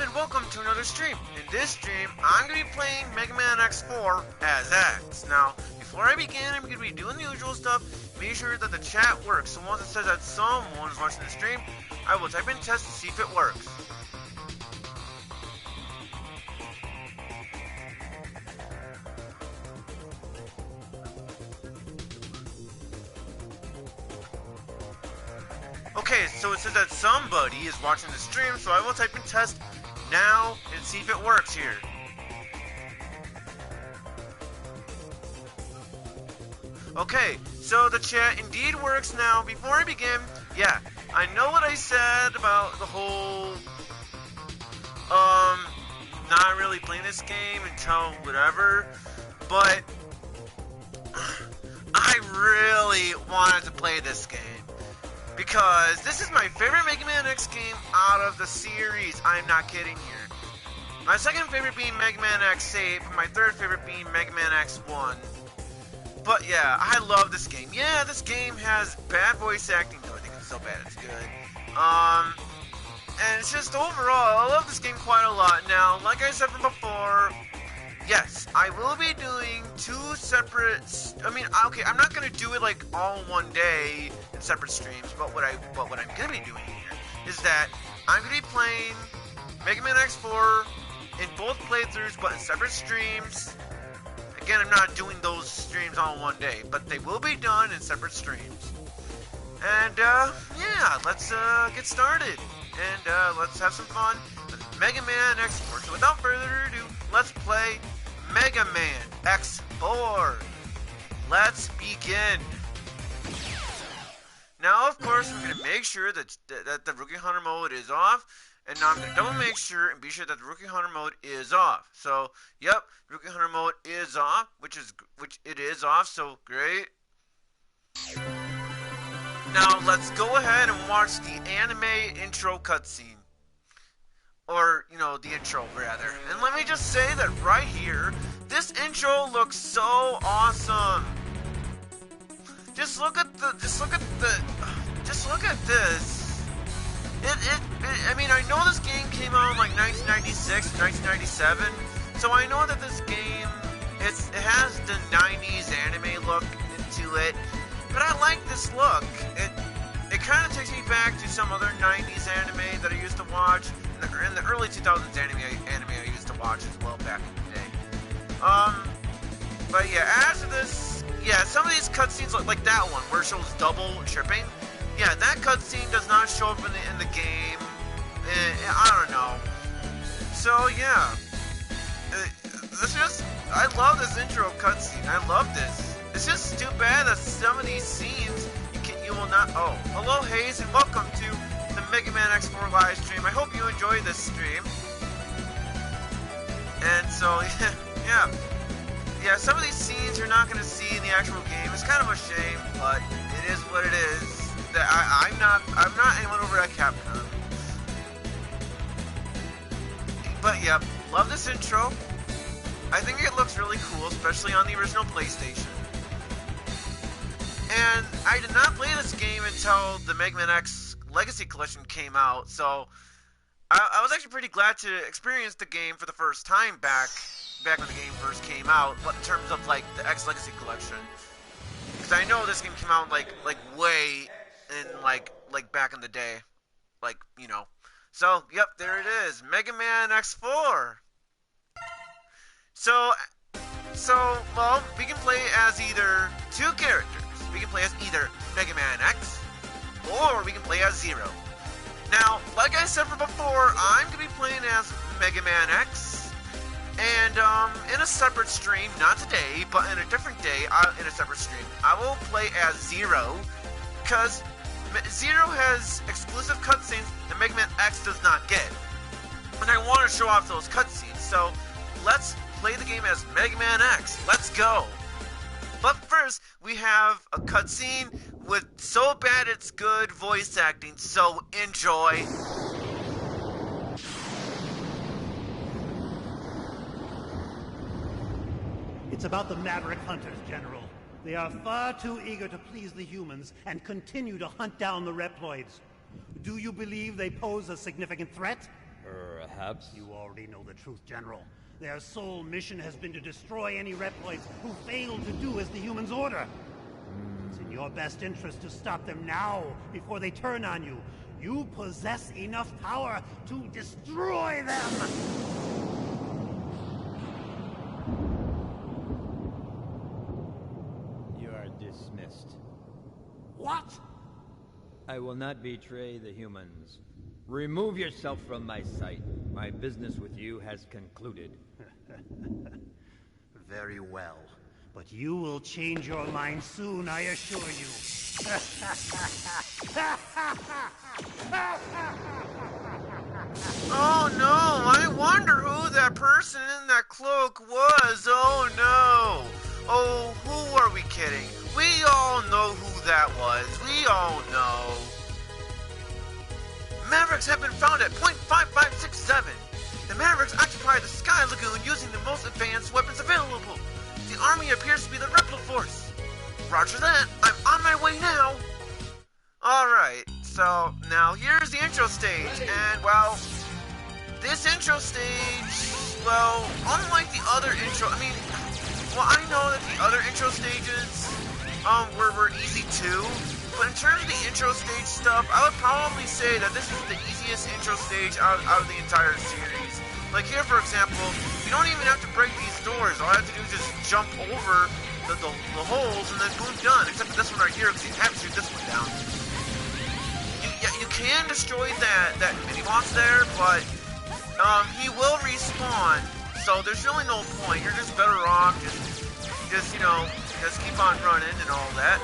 and welcome to another stream. In this stream, I'm going to be playing Mega Man X4 as X. Now, before I begin, I'm going to be doing the usual stuff. Make sure that the chat works. So once it says that someone is watching the stream, I will type in test to see if it works. Okay, so it says that somebody is watching the stream, so I will type in test now and see if it works here. Okay, so the chat indeed works now. Before I begin, yeah, I know what I said about the whole, not really playing this game until whatever, but I really wanted to play this game. Because this is my favorite Mega Man X game out of the series. I'm not kidding here. My second favorite being Mega Man X8, but my third favorite being Mega Man X1. But yeah, I love this game. Yeah, this game has bad voice acting. No, I think it's so bad it's good. And it's just overall, I love this game quite a lot. Now, like I said from before, yes, I will be doing two separate. Okay, I'm not gonna do it like all in one day in separate streams. But what I'm gonna be doing here is that I'm gonna be playing Mega Man X4 in both playthroughs, but in separate streams. Again, I'm not doing those streams all in one day, but they will be done in separate streams. And yeah, let's get started and let's have some fun with Mega Man X4. So without further ado, let's play Mega Man X4. Let's begin. Now, of course, I'm going to make sure that the Rookie Hunter mode is off. And now I'm going to double make sure and be sure that the Rookie Hunter mode is off. So, yep, Rookie Hunter mode is off, which it is off, so great. Now, let's go ahead and watch the anime intro cutscene. Or, you know, the intro, rather. And let me just say that right here, this intro looks so awesome. Just look at this. I mean, I know this game came out in like 1996, 1997, so I know that this game, it has the 90s anime look into it, but I like this look. It kind of takes me back to some other 90s anime that I used to watch. In the early 2000s anime I used to watch as well back in the day. But yeah, after this, yeah, some of these cutscenes like that one where it shows double tripping. Yeah, that cutscene does not show up in the game. I don't know. So yeah, I love this intro cutscene. I love this. It's just too bad that some of these scenes you will not. Oh, hello Hayes, and welcome to the Mega Man X4 live stream. I hope you enjoy this stream. And so, yeah, some of these scenes you're not going to see in the actual game. It's kind of a shame, but it is what it is. That I'm not anyone over at Capcom. But yeah, love this intro. I think it looks really cool, especially on the original PlayStation. And I did not play this game until the Mega Man X Legacy Collection came out, so I was actually pretty glad to experience the game for the first time back when the game first came out, but in terms of like the X Legacy Collection, because I know this game came out like way in like back in the day, like, you know. So yep, there it is, Mega Man X4. So well, we can play as either two characters. We can play as either Mega Man X, or we can play as Zero. Now, like I said from before, I'm going to be playing as Mega Man X, and in a separate stream, not today, but in a different day, in a separate stream, I will play as Zero, because Zero has exclusive cutscenes that Mega Man X does not get, and I want to show off those cutscenes, so let's play the game as Mega Man X. Let's go! But first, we have a cutscene with so bad it's good voice acting, so enjoy. It's about the Maverick Hunters, General. They are far too eager to please the humans and continue to hunt down the Reploids. Do you believe they pose a significant threat? perhaps. You already know the truth, General. Their sole mission has been to destroy any Reploids who fail to do as the humans order. It's in your best interest to stop them now, before they turn on you. You possess enough power to destroy them! You are dismissed. What? I will not betray the humans. Remove yourself from my sight. My business with you has concluded. Very well. But you will change your mind soon, I assure you. Oh no, I wonder who that person in that cloak was. Oh no. Oh, who are we kidding? We all know who that was. We all know. Mavericks have been found at point 5567. The Mavericks occupy the Sky Lagoon using the most advanced weapons available. The army appears to be the Replo Force. Roger that. I'm on my way now. Alright, so now here's the intro stage. And, well, this intro stage, well, unlike the other intro, I know that the other intro stages were easy too. But in terms of the intro stage stuff, I would probably say that this is the easiest intro stage out of the entire series. Like here, for example, you don't even have to break these doors. All I have to do is just jump over the holes and then boom, done. Except for this one right here, because you have to shoot this one down. You can destroy that mini-boss there, but he will respawn. So there's really no point. You're just better off just keep on running and all that.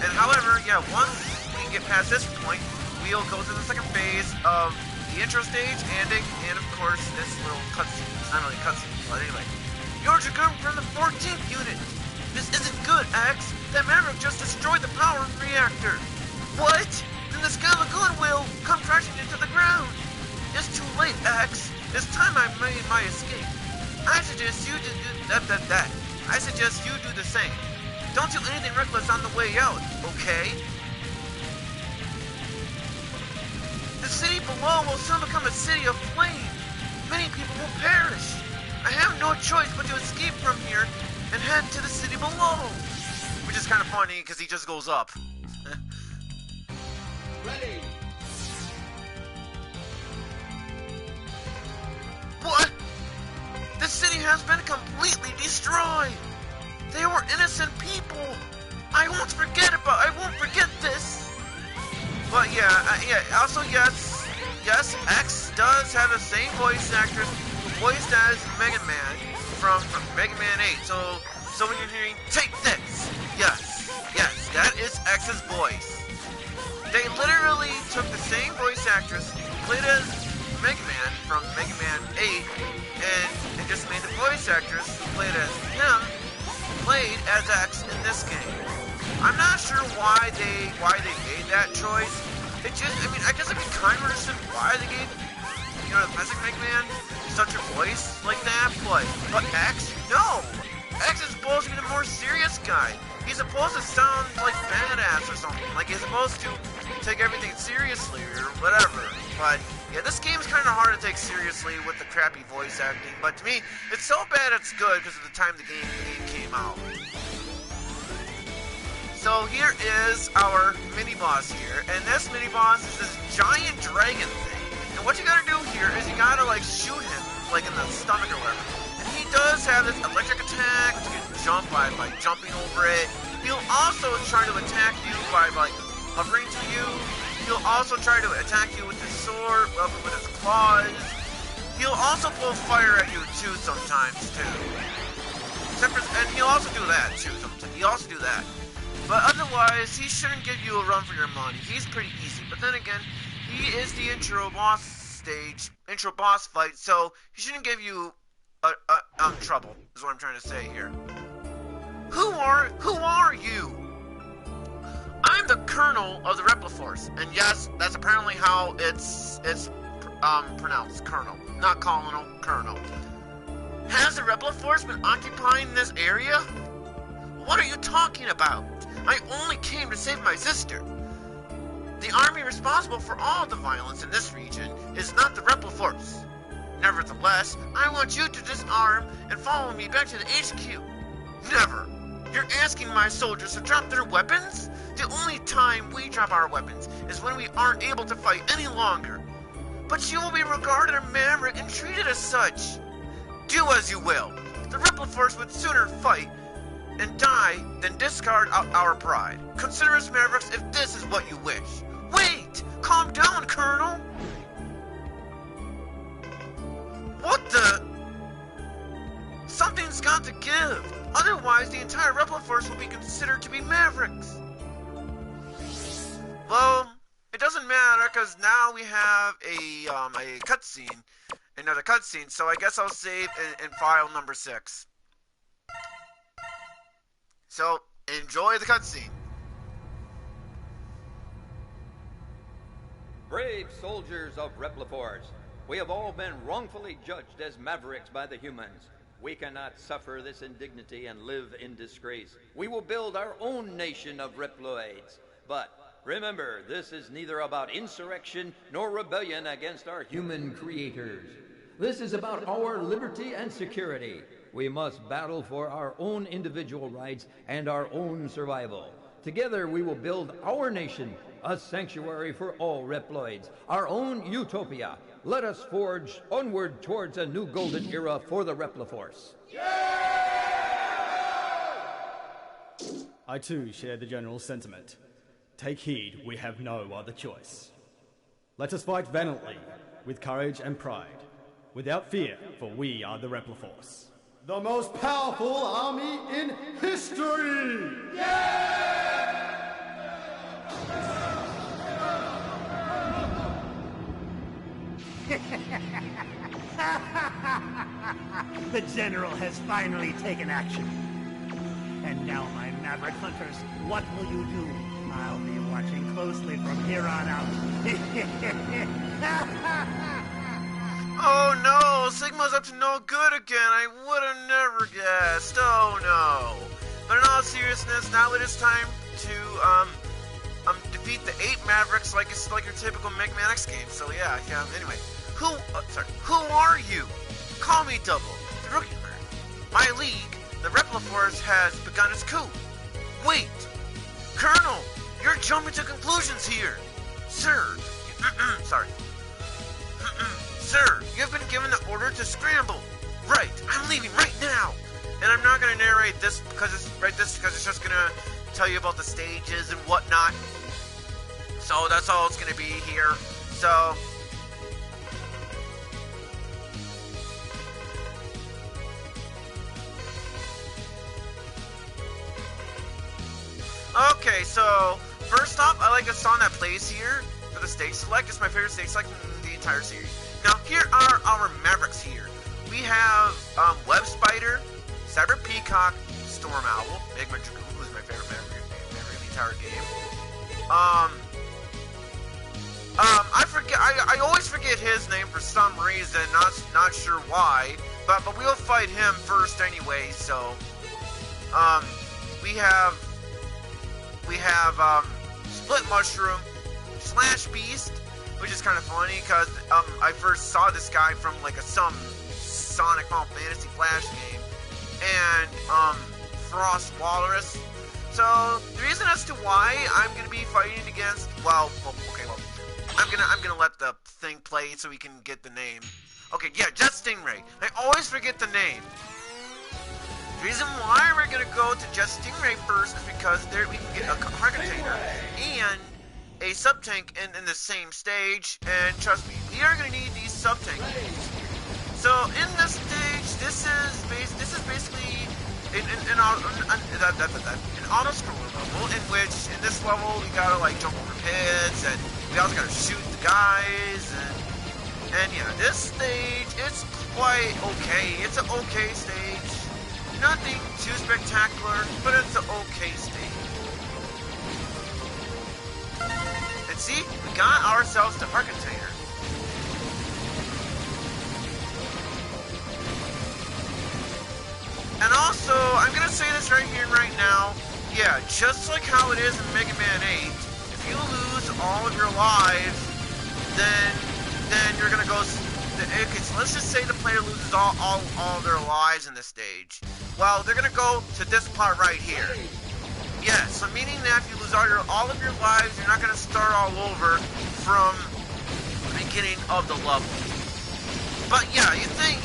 And however, yeah, once we get past this point, we'll go to the second phase of the intro stage, and of course, this little cutscene. It's not really a cutscene, but anyway. You're Dragoon from the 14th unit. This isn't good, X. That Maverick just destroyed the power reactor. What? Then the Sky Lagoon will come crashing into the ground. It's too late, X. It's time I made my escape. I suggest you do that. I suggest you do the same. Don't do anything reckless on the way out, okay? The city below will soon become a city of flame. Many people will perish. I have no choice but to escape from here and head to the city below. Which is kind of funny because he just goes up. Ready. What? The city has been completely destroyed. They were innocent people. I won't forget this. But yeah. Also, yes, X does have the same voice actress who voiced as Mega Man from Mega Man 8. So when you're hearing "Take this," yes, that is X's voice. They literally took the same voice actress who played as Mega Man from Mega Man 8 and just made the voice actress who played as him played as X in this game. I'm not sure why they made that choice. I guess I can kind of understand why they gave, the classic Mega Man such a voice like that, but X, no! X is supposed to be the more serious guy. He's supposed to sound like badass or something. Like he's supposed to take everything seriously or whatever. But yeah, this game's kind of hard to take seriously with the crappy voice acting. But to me, it's so bad it's good because of the time the game came out. So here is our mini-boss here. And this mini-boss is this giant dragon thing. And what you gotta do here is you gotta shoot him in the stomach or whatever. And he does have this electric attack, which you can jump by jumping over it. He'll also try to attack you by hovering to you. He'll also try to attack you with his sword, with his claws. He'll also blow fire at you too sometimes too. And he'll also do that too sometimes. He'll also do that. But otherwise, he shouldn't give you a run for your money. He's pretty easy. But then again, he is the intro boss fight, so he shouldn't give you trouble, is what I'm trying to say here. Who are you? I'm the Colonel of the Replo Force, and yes, that's apparently how it's pronounced, Colonel, not Colonel, Colonel. Has the Replo Force been occupying this area? What are you talking about? I only came to save my sister. The army responsible for all the violence in this region is not the rebel force. Nevertheless, I want you to disarm and follow me back to the HQ. Never! You're asking my soldiers to drop their weapons? The only time we drop our weapons is when we aren't able to fight any longer. But you will be regarded as a maverick and treated as such. Do as you will. The rebel force would sooner fight and die than discard our pride. Consider us mavericks if this is what you wish. Wait! Calm down, Colonel! What the? Something's got to give. Otherwise, the entire rebel force will be considered to be mavericks. Well, it doesn't matter because now we have a cutscene, another cutscene. So I guess I'll save in file number 6. So enjoy the cutscene. Brave soldiers of Repliforce, we have all been wrongfully judged as mavericks by the humans. We cannot suffer this indignity and live in disgrace. We will build our own nation of Reploids. But remember, this is neither about insurrection nor rebellion against our human creators. This is about our liberty and security. We must battle for our own individual rights and our own survival. Together we will build our nation, a sanctuary for all Reploids, our own utopia. Let us forge onward towards a new golden era for the Repliforce. I too share the general sentiment. Take heed, we have no other choice. Let us fight valiantly, with courage and pride, without fear, for we are the Repliforce. The most powerful army in history! The General has finally taken action. And now, my Maverick Hunters, what will you do? I'll be watching closely from here on out. Oh no, Sigma's up to no good again. I would have never guessed. Oh no. But in all seriousness, now it is time to defeat the 8 Mavericks like it's like your typical Mega Man X game. So yeah. Anyway, who are you? Call me Double, the Rookie Nerd. My league, the Repliforce, has begun its coup. Wait, Colonel, you're jumping to conclusions here, sir. Sorry. Sir, you've been given the order to scramble. Right, I'm leaving right now. And I'm not gonna narrate this because it's just gonna tell you about the stages and whatnot. So that's all it's gonna be here. So okay, so first off, I like a song that plays here for the stage select. It's my favorite stage select in the entire series. Now, here are our Mavericks here. We have Web Spider, Cyber Peacock, Storm Owl, Magma Dragoon, who's my favorite Maverick in the entire game. I forget. I always forget his name for some reason. Not sure why. But we'll fight him first anyway. So, we have Split Mushroom, Slash Beast, which is kind of funny because I first saw this guy from like some Sonic Final Fantasy Flash game, and Frost Walrus. So the reason as to why I'm gonna be fighting against, I'm gonna let the thing play so we can get the name. Okay, yeah, just Stingray. I always forget the name. The reason why we're gonna go to just Stingray first is because there we can get a heart container and a sub-tank in the same stage, and trust me, we are gonna need these sub-tanks. So in this stage, this is basically an auto-scroller level, in which in this level we gotta like jump over pits, and we also gotta shoot the guys, and yeah, this stage, it's quite okay. It's an okay stage. Nothing too spectacular, but it's an okay stage. And see, we got ourselves the heart container. And also, I'm gonna say this right here and right now. Yeah, just like how it is in Mega Man 8, if you lose all of your lives, then you're gonna go. Okay, so let's just say the player loses all of their lives in this stage. Well, they're gonna go to this part right here. Yeah, so meaning that if you lose all of your lives, you're not gonna start all over from the beginning of the level. But yeah, you think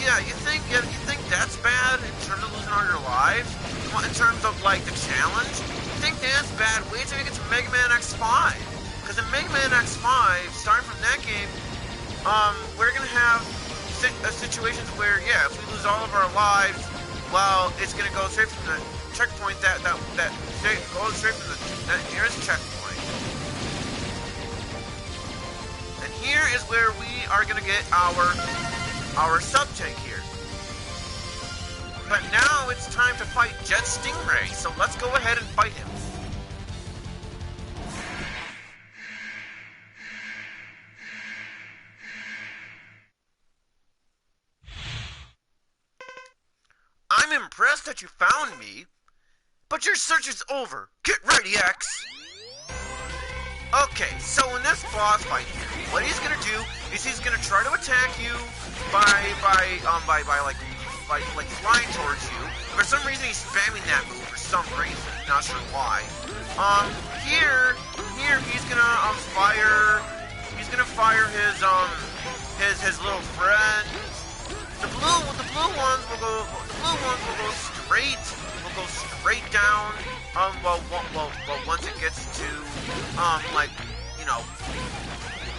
that's bad in terms of losing all your lives? In terms of like the challenge? You think that's bad? Wait till you get to Mega Man X5. Because in Mega Man X5, starting from that game, we're gonna have situations where, yeah, if we lose all of our lives, well, it's gonna go straight from the checkpoint that goes straight from the nearest checkpoint. And here is where we are gonna get our sub-tank here. But now it's time to fight Jet Stingray, so let's go ahead and fight him. I'm impressed that you found me, but your search is over. Get ready, X! Okay, so in this boss fight here, what he's gonna do is he's gonna try to attack you by flying towards you. For some reason he's spamming that move for some reason, not sure why. Here he's gonna fire his little friends. The blue ones will go straight down. Once it gets to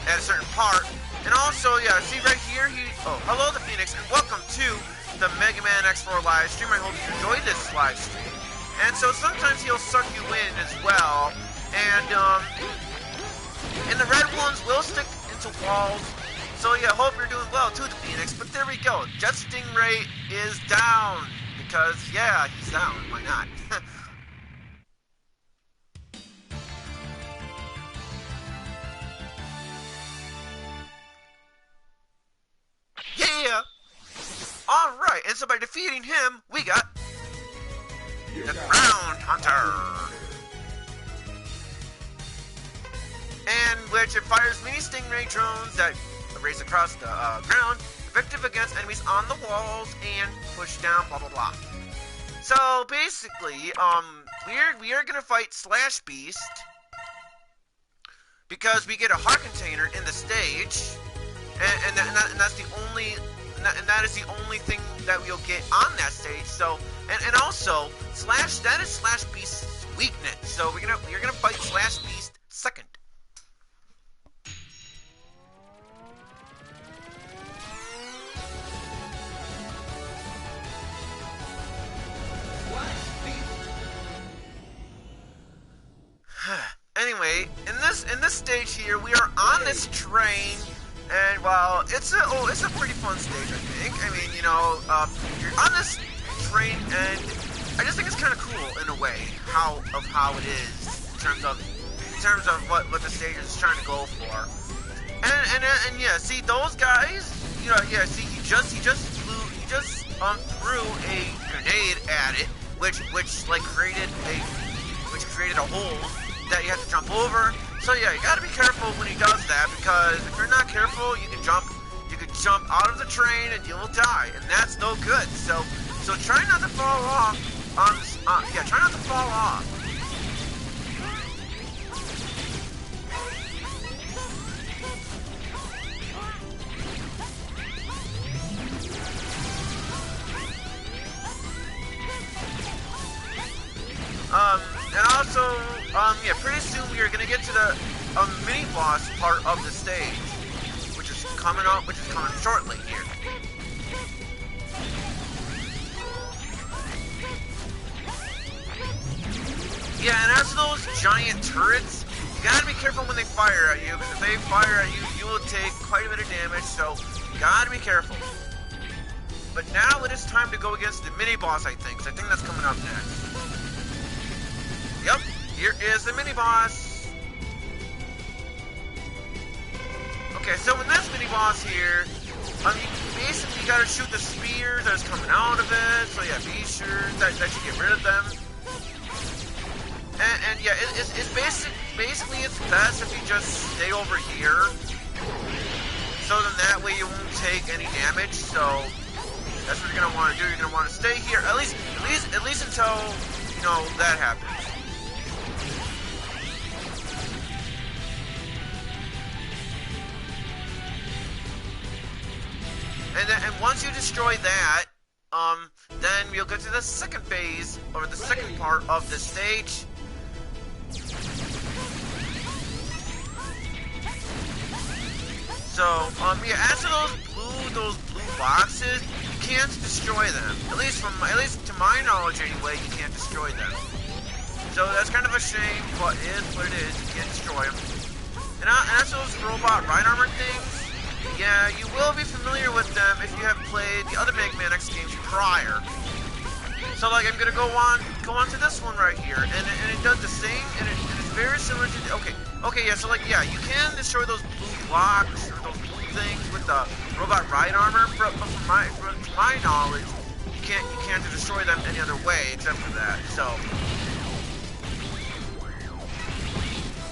at a certain part. And also, yeah, see right here, hello the Phoenix, and welcome to the Mega Man X4 live stream. I hope you enjoyed this live stream. And so sometimes he'll suck you in as well, and the red ones will stick into walls. So yeah, hope you're doing well too, the Phoenix. But there we go, Jet Stingray is down. Because, yeah, he's down. Why not? Yeah! Alright, and so by defeating him, we got the Ground Hunter. And which it fires mini Stingray drones that race across the ground, effective against enemies on the walls, and push down, blah blah blah. So basically, we are gonna fight Slash Beast because we get a heart container in the stage, and that is the only thing that we'll get on that stage. So and also that is Slash Beast's weakness. So we're gonna fight Slash Beast second. Anyway, in this stage here, we are on this train, and well, it's a pretty fun stage, I think. I mean, you're on this train, and I just think it's kind of cool in a way how it is in terms of what the stage is trying to go for. And yeah, see those guys, see he just threw a grenade at it, which created a hole that you have to jump over. So yeah, you gotta be careful when he does that, because if you're not careful, you could jump out of the train and you will die, and that's no good. So try not to fall off. Try not to fall off. And also, yeah, pretty soon we are gonna get to the mini boss part of the stage, which is coming shortly here. Yeah, and as those giant turrets, you gotta be careful when they fire at you, because if they fire at you, you will take quite a bit of damage, so you gotta be careful. But now it is time to go against the mini boss, I think, because I think that's coming up next. Yep, here is the mini boss. Okay, so in this mini boss here, basically you gotta shoot the spear that is coming out of it. So yeah, be sure that you get rid of them. And yeah, it's basically it's best if you just stay over here. So then that way you won't take any damage. So that's what you're gonna want to do. You're gonna want to stay here at least until you know that happens. And once you destroy that, then you'll get to the second phase, or the second part of the stage. So, yeah, as to those blue boxes, you can't destroy them. At least to my knowledge anyway, you can't destroy them. So that's kind of a shame, but it is what it is. You can't destroy them. And as to those robot ride armor things, yeah, you will be familiar with them if you have played the other Mega Man X games prior. So, like, I'm gonna go on to this one right here, and it does the same, and it's very similar to the, okay, yeah. So, like, yeah, you can destroy those blue blocks or those blue things with the robot ride armor, but from my knowledge, you can't destroy them any other way except for that. So,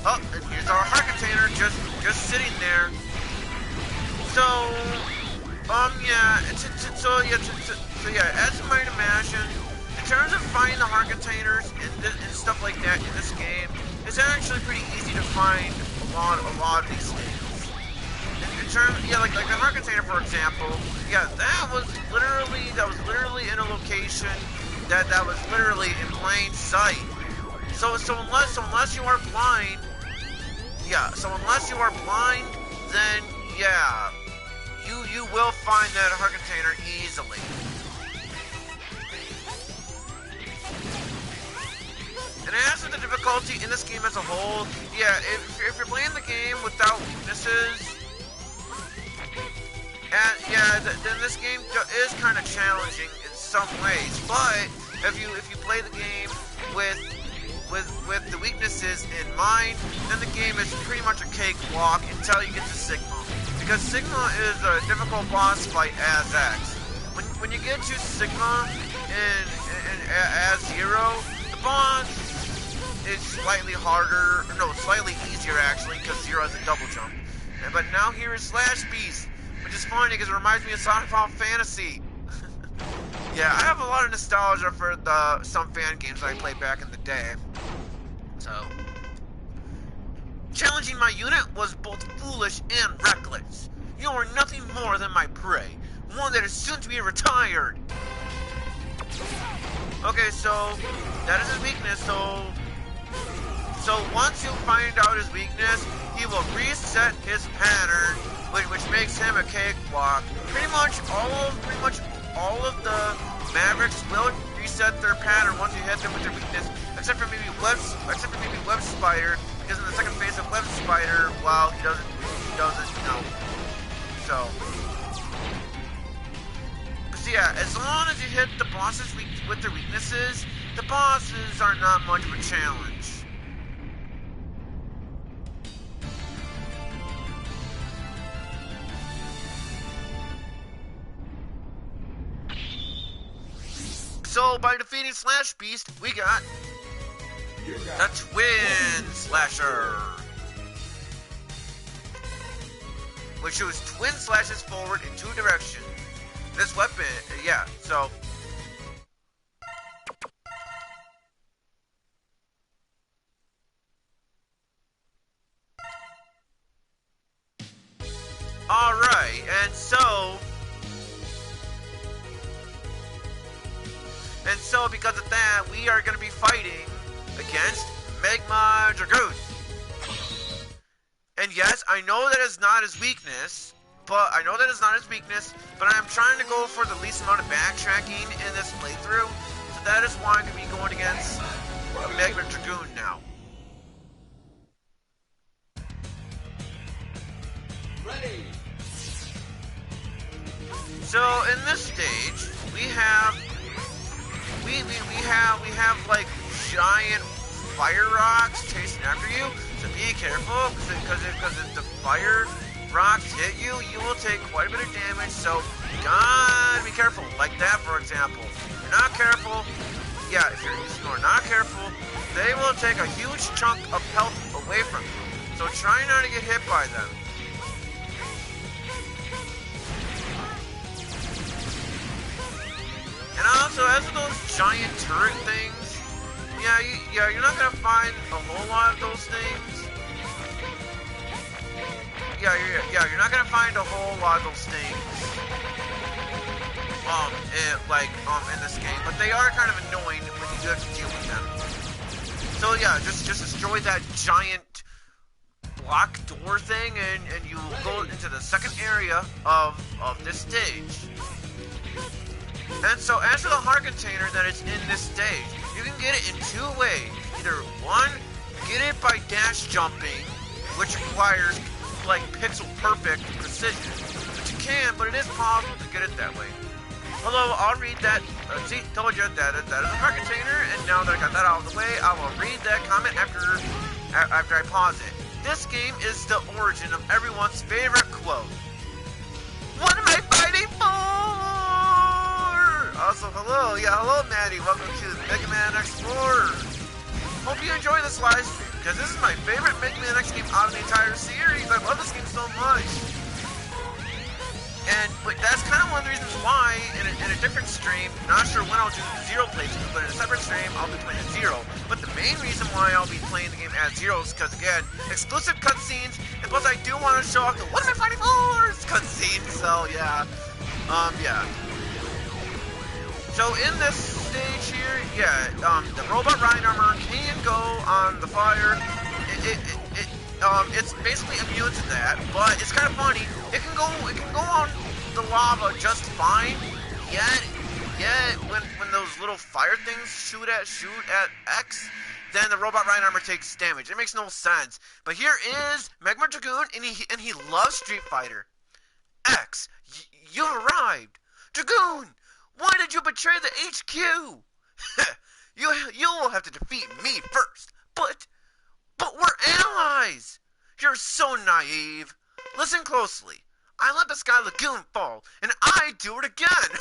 oh, and here's our heart container just sitting there. So, yeah, as you might imagine, in terms of finding the heart containers and stuff like that in this game, it's actually pretty easy to find a lot of these things. In terms, yeah, like the heart container, for example, yeah, that was literally in a location that was literally in plain sight. So unless you are blind, then yeah. You will find that heart container easily. And as for the difficulty in this game as a whole, yeah, if you're playing the game without weaknesses, then this game is kind of challenging in some ways. But if you play the game with the weaknesses in mind, then the game is pretty much a cakewalk until you get to Sigma. Because Sigma is a difficult boss fight as X. When you get to Sigma as Zero, the boss is slightly harder, no, slightly easier actually, because Zero has a double jump. But now here is Slash Beast, which is funny because it reminds me of Sonic Final Fantasy. Yeah, I have a lot of nostalgia for some fan games I played back in the day. So, challenging my unit was both foolish and reckless. You are nothing more than my prey, one that is soon to be retired. Okay, so that is his weakness. So once you find out his weakness, he will reset his pattern, which makes him a cakewalk. Pretty much all of the Mavericks will reset their pattern once you hit them with their weakness, except for maybe Web Spider, because in the second phase of Web Spider, well, he doesn't, you know. So yeah, as long as you hit the bosses with their weaknesses, the bosses are not much of a challenge. So by defeating Slash Beast, we got the Twin Slasher, which shoots twin slashes forward in two directions. This weapon, yeah, so alright, and so because of that, we are going to be fighting against Magma Dragoon. And yes, I know that is not his weakness, but I'm trying to go for the least amount of backtracking in this playthrough, so that is why I'm going to be going against Magma Dragoon now. Ready. So in this stage, we have like giant fire rocks chasing after you. So be careful, because if the fire rocks hit you, you will take quite a bit of damage. So you gotta be careful. Like that, for example. If you're not careful, yeah, if you are not careful, they will take a huge chunk of health away from you. So try not to get hit by them. And also, as for those giant turret things, yeah, you're not gonna find a whole lot of those things. Yeah, you're not gonna find a whole lot of those things. In this game, but they are kind of annoying when you do have to deal with them. So yeah, just destroy that giant block door thing, and you go into the second area of this stage. And so, as for the heart container that is in this stage, you can get it in two ways. Either one, get it by dash jumping, which requires like pixel perfect precision. But you can, but it is possible to get it that way. Although I'll read that. See, told you that is a heart container, and now that I got that out of the way, I will read that comment after I pause it. This game is the origin of everyone's favorite quote. What am I fighting for? Also, hello, Maddie. Welcome to Mega Man X4. Hope you enjoy this live stream, because this is my favorite Mega Man X game out of the entire series. I love this game so much. And that's kind of one of the reasons why, in a different stream, not sure when I'll do Zero playthrough, but in a separate stream, I'll be playing as Zero. But the main reason why I'll be playing the game as Zero is because, again, exclusive cutscenes, and plus I do want to show off the What Am I Fighting For? Cutscenes, so yeah. So in this stage here, the robot Rhine armor can go on the fire. It's basically immune to that, but it's kind of funny. It can go on the lava just fine. Yet when those little fire things shoot at X, then the robot Rhine armor takes damage. It makes no sense. But here is Magma Dragoon, and he loves Street Fighter. X, you've arrived. Dragoon, why did you betray the HQ? You will have to defeat me first. But we're allies! You're so naive. Listen closely. I let the Sky Lagoon fall, and I do it again.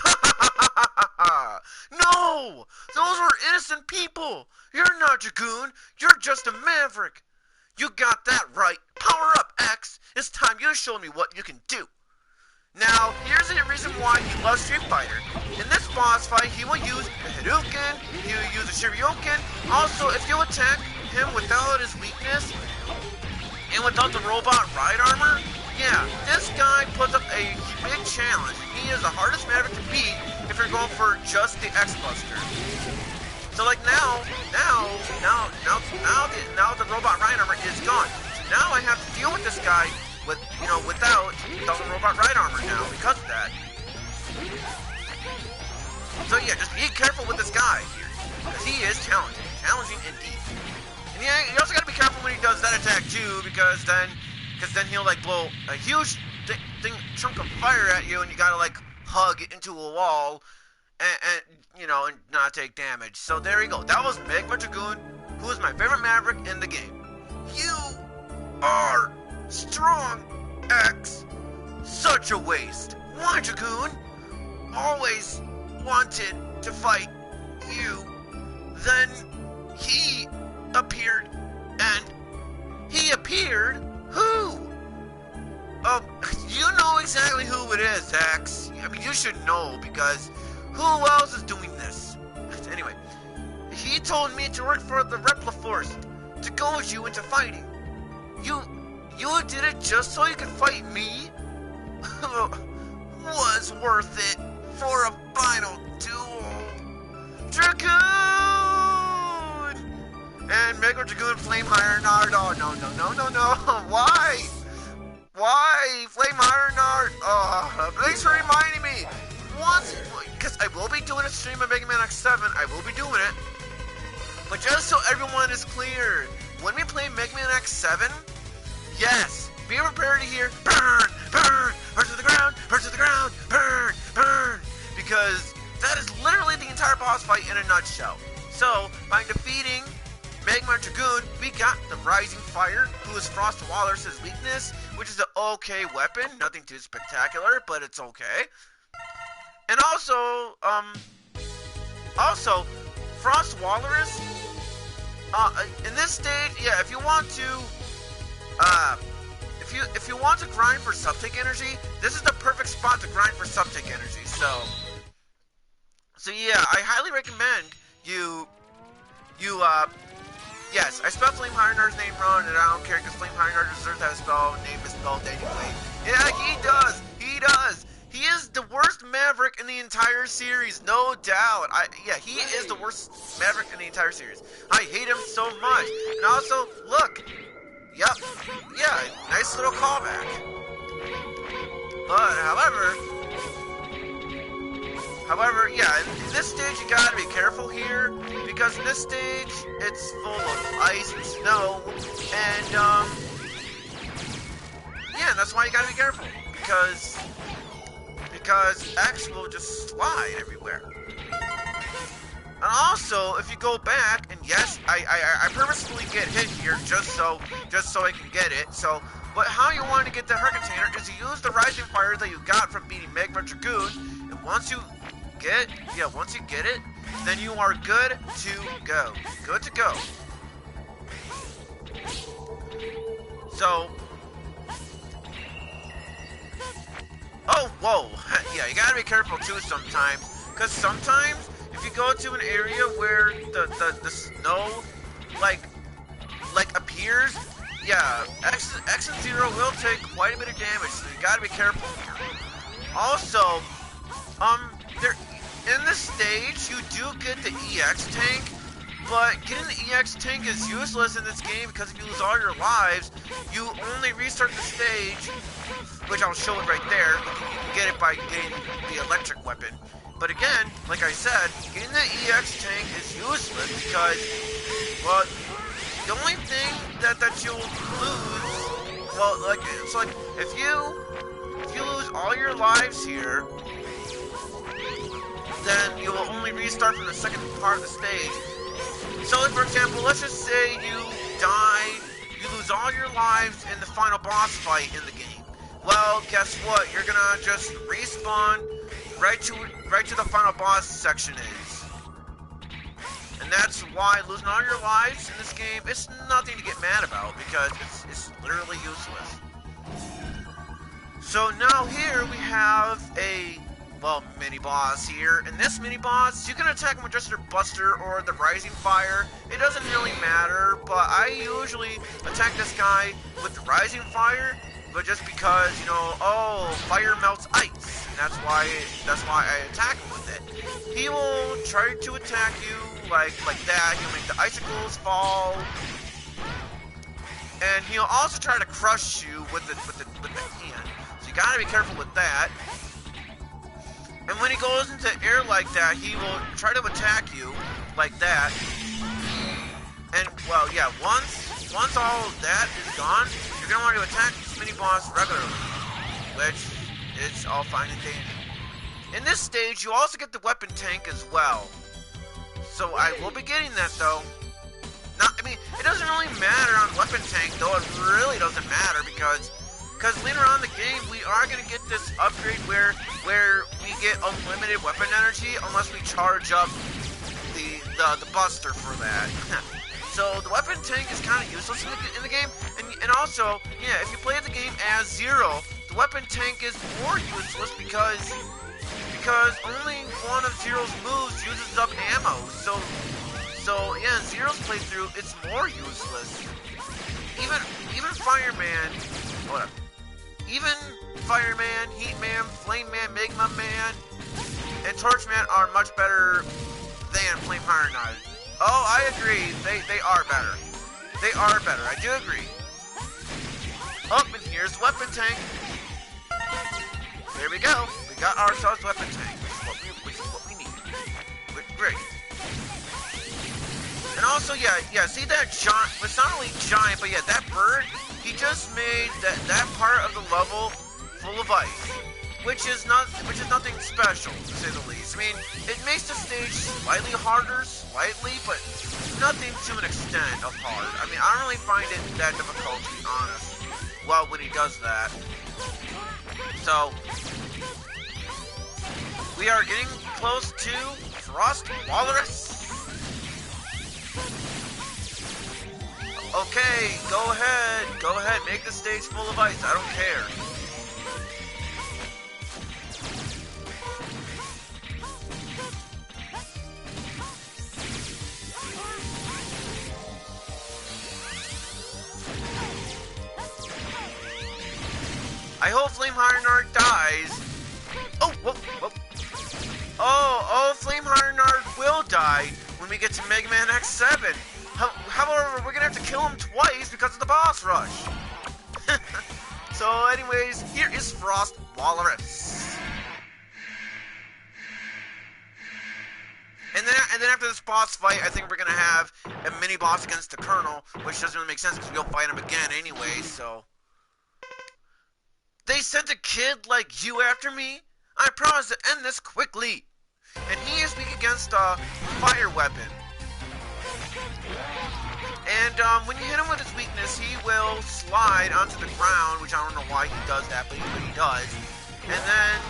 No! Those were innocent people. You're not Dragoon. You're just a maverick. You got that right. Power up, X. It's time you show me what you can do. Now, here's the reason why he loves Street Fighter. In this boss fight, he will use the Hadouken, he will use the Shurioken. Also, if you attack him without his weakness, and without the robot ride armor, this guy puts up a big challenge. He is the hardest maverick to beat if you're going for just the X-Buster. So like now the robot ride armor is gone. So now I have to deal with this guy without the robot ride armor now because of that. So yeah, just be careful with this guy here, because he is challenging indeed. And yeah, you also gotta be careful when he does that attack too, because then he'll like blow a huge chunk of fire at you, and you gotta like hug into a wall, and not take damage. So there you go. That was Magma Dragoon, who is my favorite maverick in the game. You are strong, X. Such a waste. Why, Dragoon? Always wanted to fight you. Then he appeared, and he appeared? Who? You know exactly who it is, X. I mean, you should know, because who else is doing this? Anyway, he told me to work for the Repla Force, to goad you into fighting. You did it just so you could fight me? Was worth it for a final duel. Dragoon! And Mega Dragoon Flame Ironheart. Oh, no. Why? Flame Ironheart? Oh, thanks for reminding me. Because I will be doing a stream of Mega Man X7. I will be doing it. But just so everyone is clear, when we play Mega Man X7, yes, be prepared to hear burn, burn, burn to the ground, burn, burn. Because that is literally the entire boss fight in a nutshell. So, by defeating Magma Dragoon, we got the Rising Fire, who is Frost Walrus' weakness, which is an okay weapon. Nothing too spectacular, but it's okay. And also, Frost Walrus in this stage, yeah, if you want to, if you want to grind for subtake energy, this is the perfect spot to grind for subtake energy. So yeah, I highly recommend you, yes, I spelled Flame Highnard's name wrong, and I don't care, because Flame Highnard deserves that name is spelled anyway. Yeah, he does! He does! He is the worst Maverick in the entire series, no doubt. Yeah, he is the worst Maverick in the entire series. I hate him so much. And also, look. Yep. Yeah, nice little callback. But, however, yeah, in this stage you gotta be careful here, because in this stage, it's full of ice and snow, and, yeah, that's why you gotta be careful, because X will just slide everywhere. And also, if you go back, and yes, I purposefully get hit here just so I can get it. So, but how you want to get the Her Container is you use the Rising Fire that you got from beating Magma Dragoon, and once you get it, then you are good to go. Good to go. So. Oh, whoa. Yeah, you gotta be careful too sometimes. Because sometimes, if you go to an area where the snow, like appears, yeah, X and Zero will take quite a bit of damage, so you gotta be careful here. Also, in this stage, you do get the EX tank, but getting the EX tank is useless in this game because if you lose all your lives, you only restart the stage, which I'll show it right there. You can get it by getting the electric weapon. But again, like I said, getting the EX tank is useless because, well, the only thing that you'll lose, well, like, it's like, if you lose all your lives here, then you will only restart from the second part of the stage. So, like, for example, let's just say you die, you lose all your lives in the final boss fight in the game. Well, guess what? You're gonna just respawn right to the final boss section is. And that's why losing all your lives in this game, it's nothing to get mad about because it's literally useless. So now here we have a, well, mini-boss here. And this mini-boss, you can attack him with just your Buster or the Rising Fire. It doesn't really matter, but I usually attack this guy with the Rising Fire, but just because, you know, oh, fire melts ice. And that's why I attack him with it. He will try to attack you like that. He'll make the icicles fall. And he'll also try to crush you with the hand. So you gotta be careful with that. And when he goes into air like that, he will try to attack you like that. And, well, yeah, once all of that is gone, you're going to want to attack this mini-boss regularly, which is all fine and dandy. In this stage, you also get the weapon tank as well. So I will be getting that, though. I mean, it doesn't really matter on weapon tank, though. It really doesn't matter because later on in the game, we are going to get this upgrade where we get unlimited weapon energy unless we charge up the Buster for that. So the weapon tank is kind of useless in the game, and also, yeah, if you play the game as Zero, the weapon tank is more useless because only one of Zero's moves uses up ammo. So yeah, Zero's playthrough, it's more useless. Even Fireman, hold up. Even Fireman, Heatman, Flameman, Magma Man, and Torchman are much better than Flame Highnard. Oh, I agree. They are better. They are better. I do agree. Oh, and here's Weapon Tank. There we go. We got ourselves Weapon Tank, which is what we need. Great. And also, yeah, see that giant, it's not only giant, but yeah, that bird, he just made that part of the level full of ice, which is nothing special, to say the least. I mean, it makes the stage slightly harder, but nothing to an extent of hard. I mean, I don't really find it that difficult, to be honest. Well, when he does that. So, we are getting close to Frost Walrus. Okay, go ahead, make the stage full of ice, I don't care. I hope Flame Hardenard dies. Oh, whoa, whoa. Oh, Flame Hardenard will die when we get to Mega Man X7. However, we're gonna have to kill him twice because of the boss rush. So anyways, here is Frost Walrus. And then after this boss fight, I think we're gonna have a mini boss against the Colonel, which doesn't really make sense because we'll fight him again anyway, so. They sent a kid like you after me? I promise to end this quickly. And he is weak against a fire weapon. And when you hit him with his weakness, he will slide onto the ground, which I don't know why he does that, but he does. And then,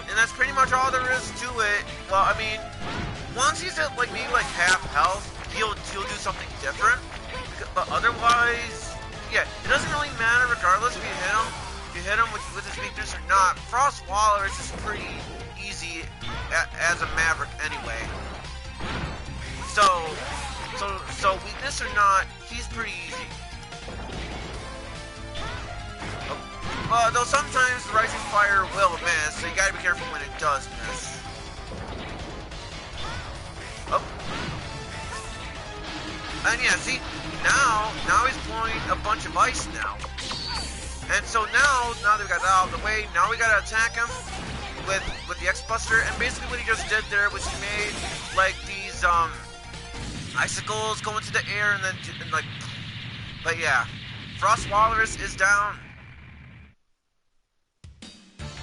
and that's pretty much all there is to it. Well, I mean, once he's at like maybe like half health, he'll do something different. But otherwise, yeah, it doesn't really matter regardless if you hit him. If you hit him with his weakness or not. Frost Walrus is pretty easy as a Maverick anyway. So weakness or not, he's pretty easy. Though sometimes the Rising Fire will miss, so you gotta be careful when it does miss. Oh. And yeah, see, now he's blowing a bunch of ice now. And so now that we got that out of the way, now we gotta attack him with the X-Buster. And basically what he just did there was he made like these icicles go into the air and then like, but yeah, Frost Walrus is down.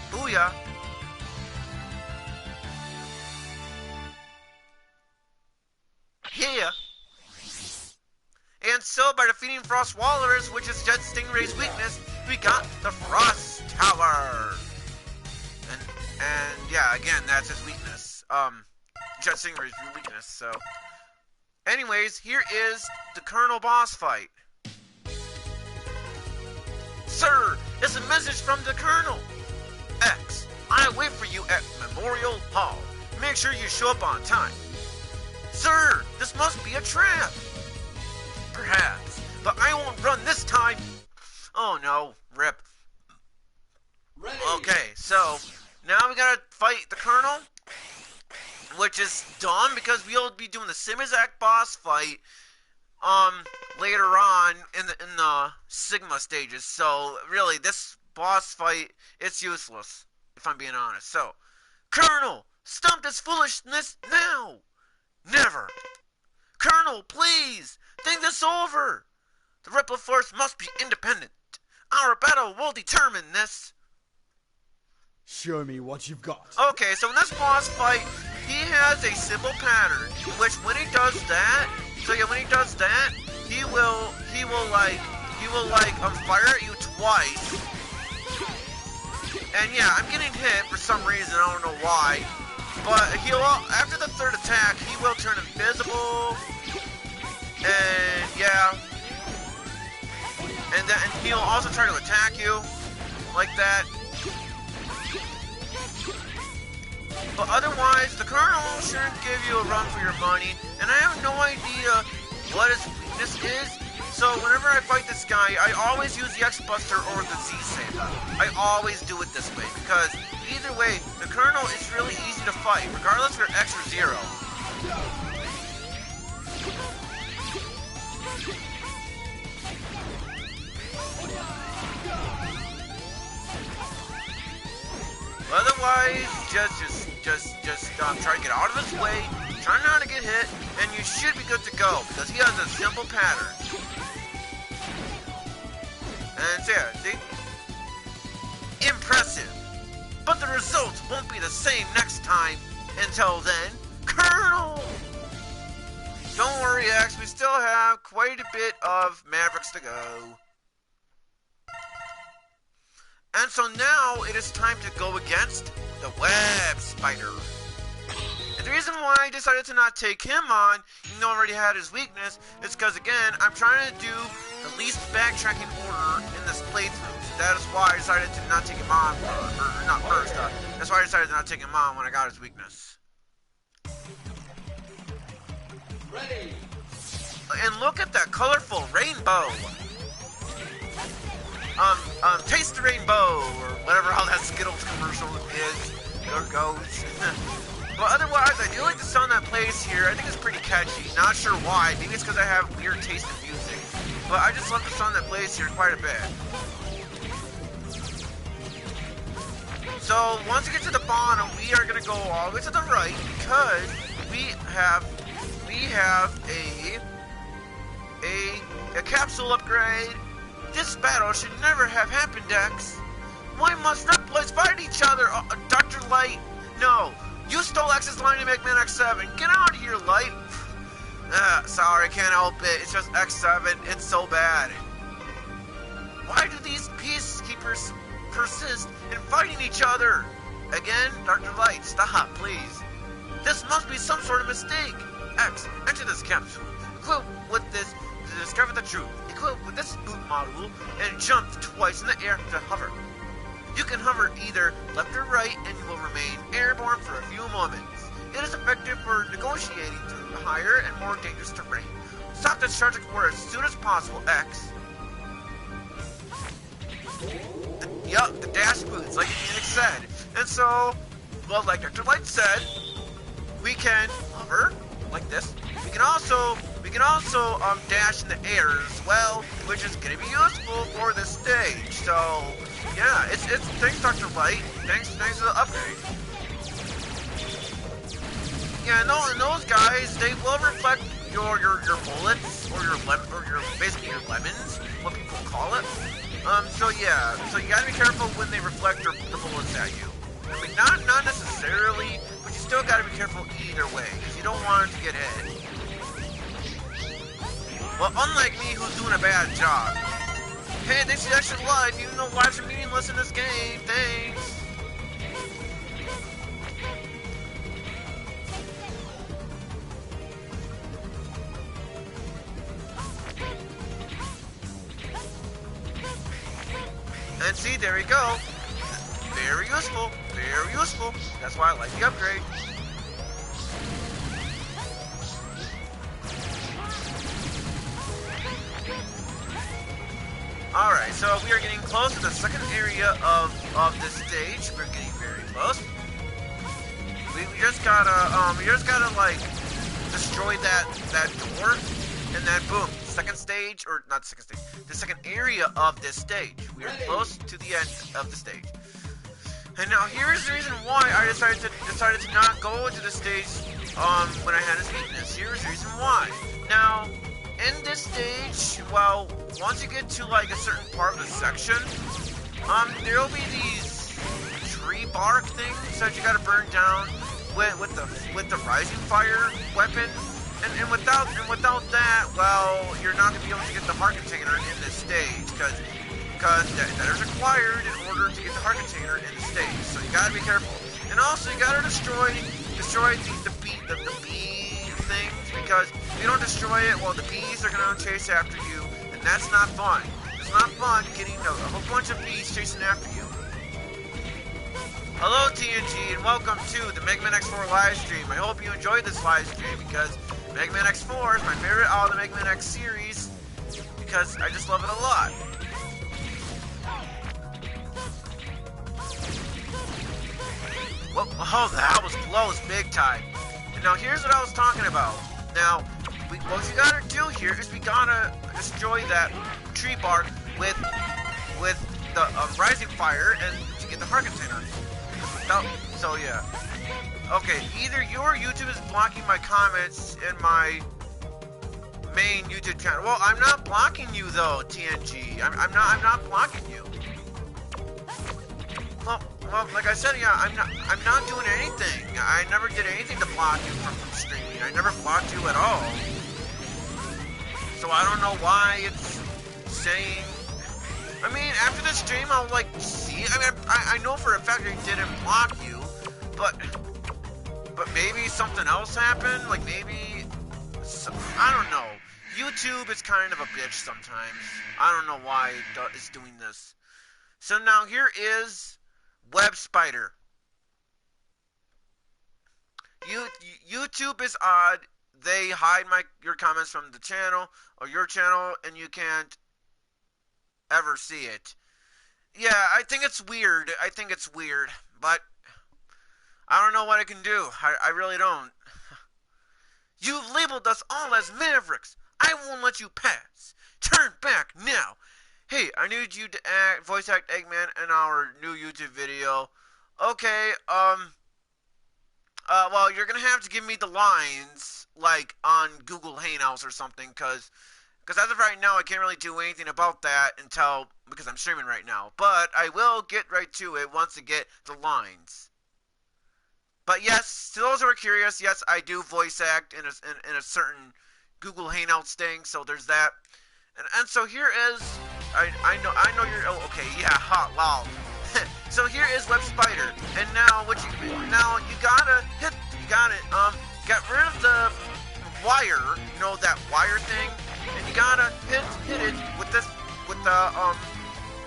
Booyah. Yeah. And so, by defeating Frost Walrus, which is Jet Stingray's weakness, we got the Frost Tower. And yeah, again, that's his weakness. Jet Stingray's weakness, so. Anyways, here is the Colonel boss fight. Sir, it's a message from the Colonel. X, I wait for you at Memorial Hall. Make sure you show up on time. Sir, this must be a trap. Perhaps, but I won't run this time. Oh no, rip. Ready. Okay, so now we gotta fight the Colonel, which is dumb because we'll be doing the same exact boss fight later on in the Sigma stages. So really, this boss fight, it's useless if I'm being honest. So, Colonel, stop this foolishness now. Never. Colonel, please. Think this over. The Repliforce must be independent. Our battle will determine this. Show me what you've got. Okay, so in this boss fight, he has a simple pattern, which when he does that, he will fire at you twice. And yeah, I'm getting hit for some reason, I don't know why. But after the third attack, he will turn invisible. And yeah. And he'll also try to attack you like that. But otherwise, the Colonel shouldn't give you a run for your money. And I have no idea what his weakness is. So whenever I fight this guy, I always use the X-Buster or the Z-Saber. I always do it this way, because either way, the Colonel is really easy to fight, regardless if you're X or Zero. Otherwise, just try to get out of his way, try not to get hit, and you should be good to go, because he has a simple pattern. And so yeah, see? Impressive. But the results won't be the same next time. Until then, Colonel! Don't worry, X, we still have quite a bit of Mavericks to go. And so now it is time to go against the Web Spider. And The reason why I decided to not take him on, even though I already had his weakness, is because, again, I'm trying to do the least backtracking order in this playthrough. So that is why I decided to not take him on, or not first. That's why I decided to not take him on when I got his weakness. Ready. And look at that colorful rainbow. Taste the rainbow, or whatever how that Skittles commercial is, or goes. But otherwise, I do like the song that plays here. I think it's pretty catchy. Not sure why. Maybe it's because I have weird taste in music. But I just love the song that plays here quite a bit. So once we get to the bottom, we are gonna go all the way to the right because we have a capsule upgrade. This battle should never have happened, Dex. Why must Reploids fight each other? Dr. Light, no. You stole X's line to make Man X7. Get out of here, Light. Sorry, I can't help it. It's just X7. It's so bad. Why do these peacekeepers persist in fighting each other? Again, Dr. Light, stop, please. This must be some sort of mistake. X, enter this capsule. Equip with this to discover the truth. Equip with this boot module and jump twice in the air to hover. You can hover either left or right and you will remain airborne for a few moments. It is effective for negotiating through higher and more dangerous terrain. Stop discharging core as soon as possible, X. Yup, the dash boots, like Phoenix said. And so, well, like Dr. Light said, we can hover like this. We can also dash in the air as well, which is going to be useful for this stage. So, yeah, it's thanks Dr. Light. Thanks for the upgrade. Yeah, no, and those guys, they will reflect your bullets or your basically your lemons, what people call it. So yeah, so you gotta be careful when they reflect the bullets at you. I mean, not necessarily, but you still gotta be careful either way, because you don't want it to get hit. Well, unlike me, who's doing a bad job. Hey, thanks for the extra life, even though lives are meaningless in this game. Thanks. And see, there we go. Very useful. Very useful. That's why I like the upgrade. Alright, so we are getting close to the second area of this stage. We're getting very close. We just gotta like destroy that door, and then boom, second stage, or not second stage, the second area of this stage. We are close to the end of the stage. And now here's the reason why I decided to not go into the stage when I had this weakness. Here's the reason why. Now, in this stage, well, once you get to like a certain part of the section, there'll be these tree bark things that you gotta burn down with the rising fire weapon. And without that, well, you're not gonna be able to get the heart container in this stage, because that is required in order to get the heart container in the stage. So you gotta be careful. And also you gotta destroy the bee things, because if you don't destroy it, well, the bees are gonna chase after you, and that's not fun. It's not fun getting a whole bunch of bees chasing after you. Hello TNG, and welcome to the Mega Man X4 live stream. I hope you enjoyed this live stream, because Mega Man X4 is my favorite out of the Mega Man X series, because I just love it a lot. Well, oh, that was close, big time. And now here's what I was talking about. Now, what we gotta do here is we gotta destroy that tree bark with the rising fire and to get the heart container. So yeah. Okay, either your YouTube is blocking my comments in my main YouTube channel. Well, I'm not blocking you though, TNG. I'm not blocking you. Well, like I said, yeah, I'm not doing anything. I never did anything to block you from streaming. I never blocked you at all. So I don't know why it's saying. I mean, after the stream, I'll like see. I mean, I know for a fact I didn't block you, but but maybe something else happened. Like maybe, I don't know. YouTube is kind of a bitch sometimes. I don't know why it's doing this. So now here is Web Spider. YouTube is odd. They hide your comments from the channel or your channel, and you can't ever see it. Yeah, I think it's weird. But I don't know what I can do. I really don't. You labeled us all as Mavericks. I won't let you pass. Turn back now. Hey, I need you to voice act Eggman in our new YouTube video. Okay, well, you're gonna have to give me the lines, like, on Google Hangouts or something, because as of right now, I can't really do anything about that because I'm streaming right now. But I will get right to it once I get the lines. But yes, to those who are curious, yes, I do voice act in a certain Google Hangouts thing, so there's that. And so here is, I know you're, oh, okay, yeah, ha, lol. So here is Web Spider, and now you gotta get rid of the wire, you know, that wire thing, and you gotta hit it with the,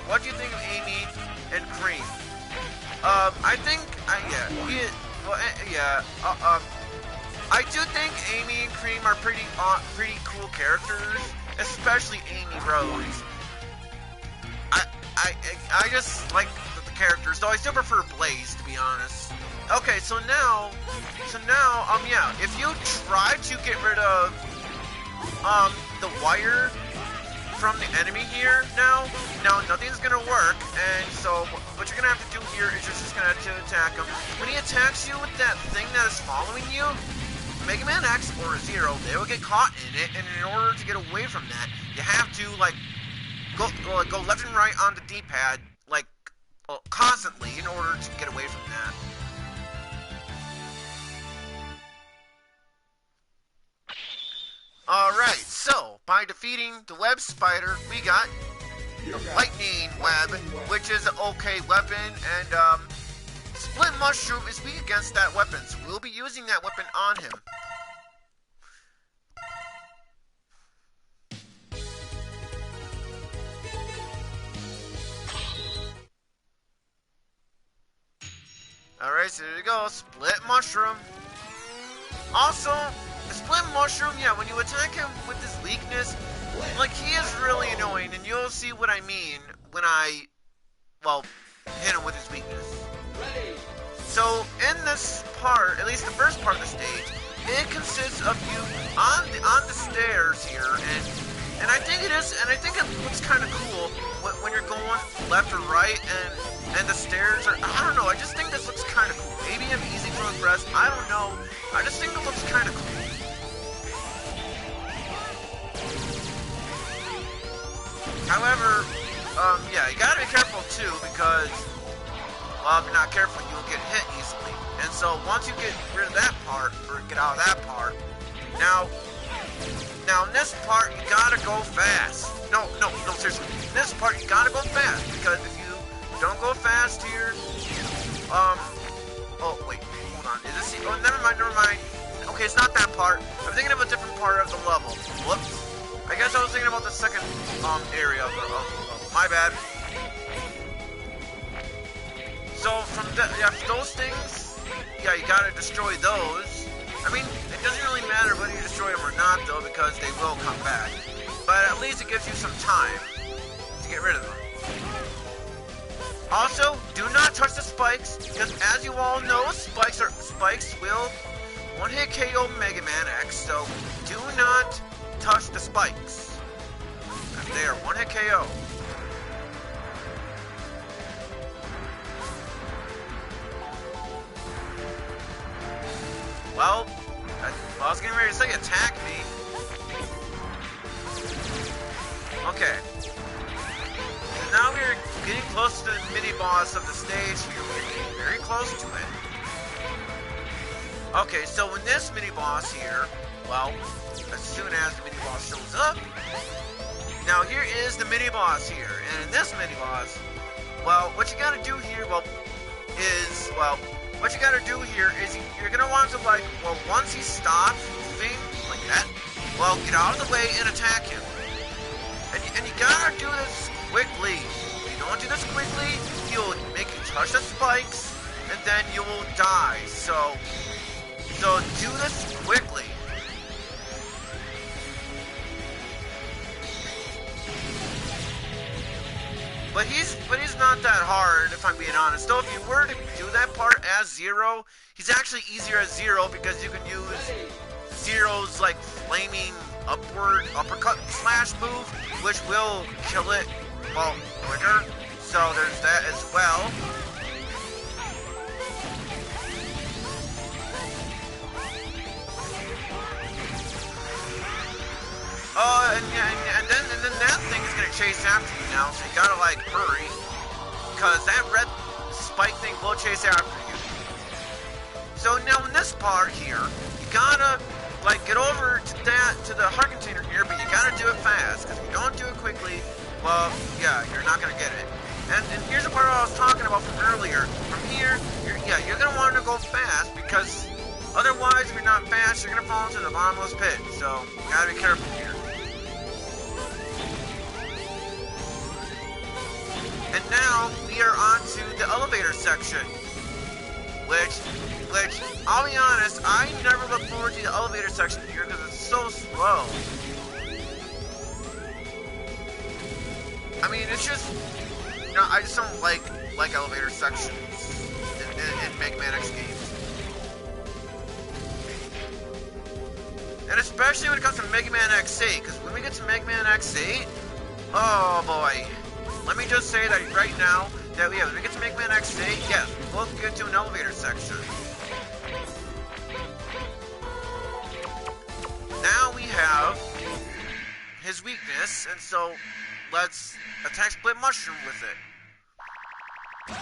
what do you think of Amy and Cream? I do think Amy and Cream are pretty cool characters, especially Amy Rose. I just like the characters, though I still prefer Blaze, to be honest. Okay, so now, yeah, if you try to get rid of, the wire from the enemy here, now nothing's gonna work, and so what you're gonna have to do here is you're just gonna have to attack him. When he attacks you with that thing that is following you, Mega Man X or Zero, they will get caught in it, and in order to get away from that, you have to, like, go left and right on the D-pad, like, constantly in order to get away from that. Alright, so, by defeating the Web Spider, we got the Lightning Web, which is an okay weapon, and, Split Mushroom is weak against that weapon, so we'll be using that weapon on him. Alright, so there you go, Split Mushroom. Also, the Split Mushroom, yeah, when you attack him with his weakness, like, he is really annoying, and you'll see what I mean when I, well, hit him with his weakness. So, in this part, at least the first part of the stage, it consists of you on the stairs here, and I think it looks kind of cool when you're going left or right, and the stairs are, I don't know, I just think this looks kind of cool. Maybe I'm easy to impress, I don't know, I just think it looks kind of cool. However, yeah, you gotta be careful too, because, well, if you're not careful, you'll get hit easily. And so, once you get rid of that part, or get out of that part, now in this part, you gotta go fast. No, seriously. In this part, you gotta go fast, because if you don't go fast here, oh, wait, hold on. Is this, oh, never mind. Okay, it's not that part. I'm thinking of a different part of the level. Whoops. I guess I was thinking about the second, area of my bad. So, from those things, yeah, you gotta destroy those. I mean, it doesn't really matter whether you destroy them or not, though, because they will come back. But at least it gives you some time to get rid of them. Also, do not touch the spikes, because as you all know, spikes will one-hit KO Mega Man X, so do not touch the spikes, because they are one-hit KO. Well, I was getting ready to say attack me. Okay. So now we're getting close to the mini-boss of the stage here. We're getting very close to it. Okay, so in this mini-boss here, well, as soon as the mini-boss shows up, now here is the mini-boss here. And in this mini-boss, well, what you gotta do here, well, is, well, what you gotta do here is you're gonna want to, like, well, once he stops moving like that, well, get out of the way and attack him. And you gotta do this quickly. If you don't do this quickly, he'll make you touch the spikes, and then you will die. So do this quickly. But he's not that hard, if I'm being honest. Though, if you were to do that part as Zero, he's actually easier as Zero because you can use Zero's, like, flaming upward uppercut slash move, which will kill it, well, quicker. So there's that as well. And then that thing is gonna chase after you now, so you gotta, like, hurry, because that red spike thing will chase after you. So now in this part here, you gotta, like, get over to the heart container here, but you gotta do it fast, because if you don't do it quickly, well, yeah, you're not gonna get it. And here's the part I was talking about from earlier. From here, you're gonna want to go fast, because otherwise, if you're not fast, you're gonna fall into the bottomless pit. So you gotta be careful here. And now we are on to the elevator section, which I'll be honest, I never look forward to the elevator section here because it's so slow. I mean, it's just, you know, I just don't like elevator sections in Mega Man X games. And especially when it comes to Mega Man X8, because when we get to Mega Man X8, oh boy. Let me just say that right now, that when we get to Mega Man X8, yes, we both get to an elevator section. Now we have his weakness, and so let's attack Split Mushroom with it.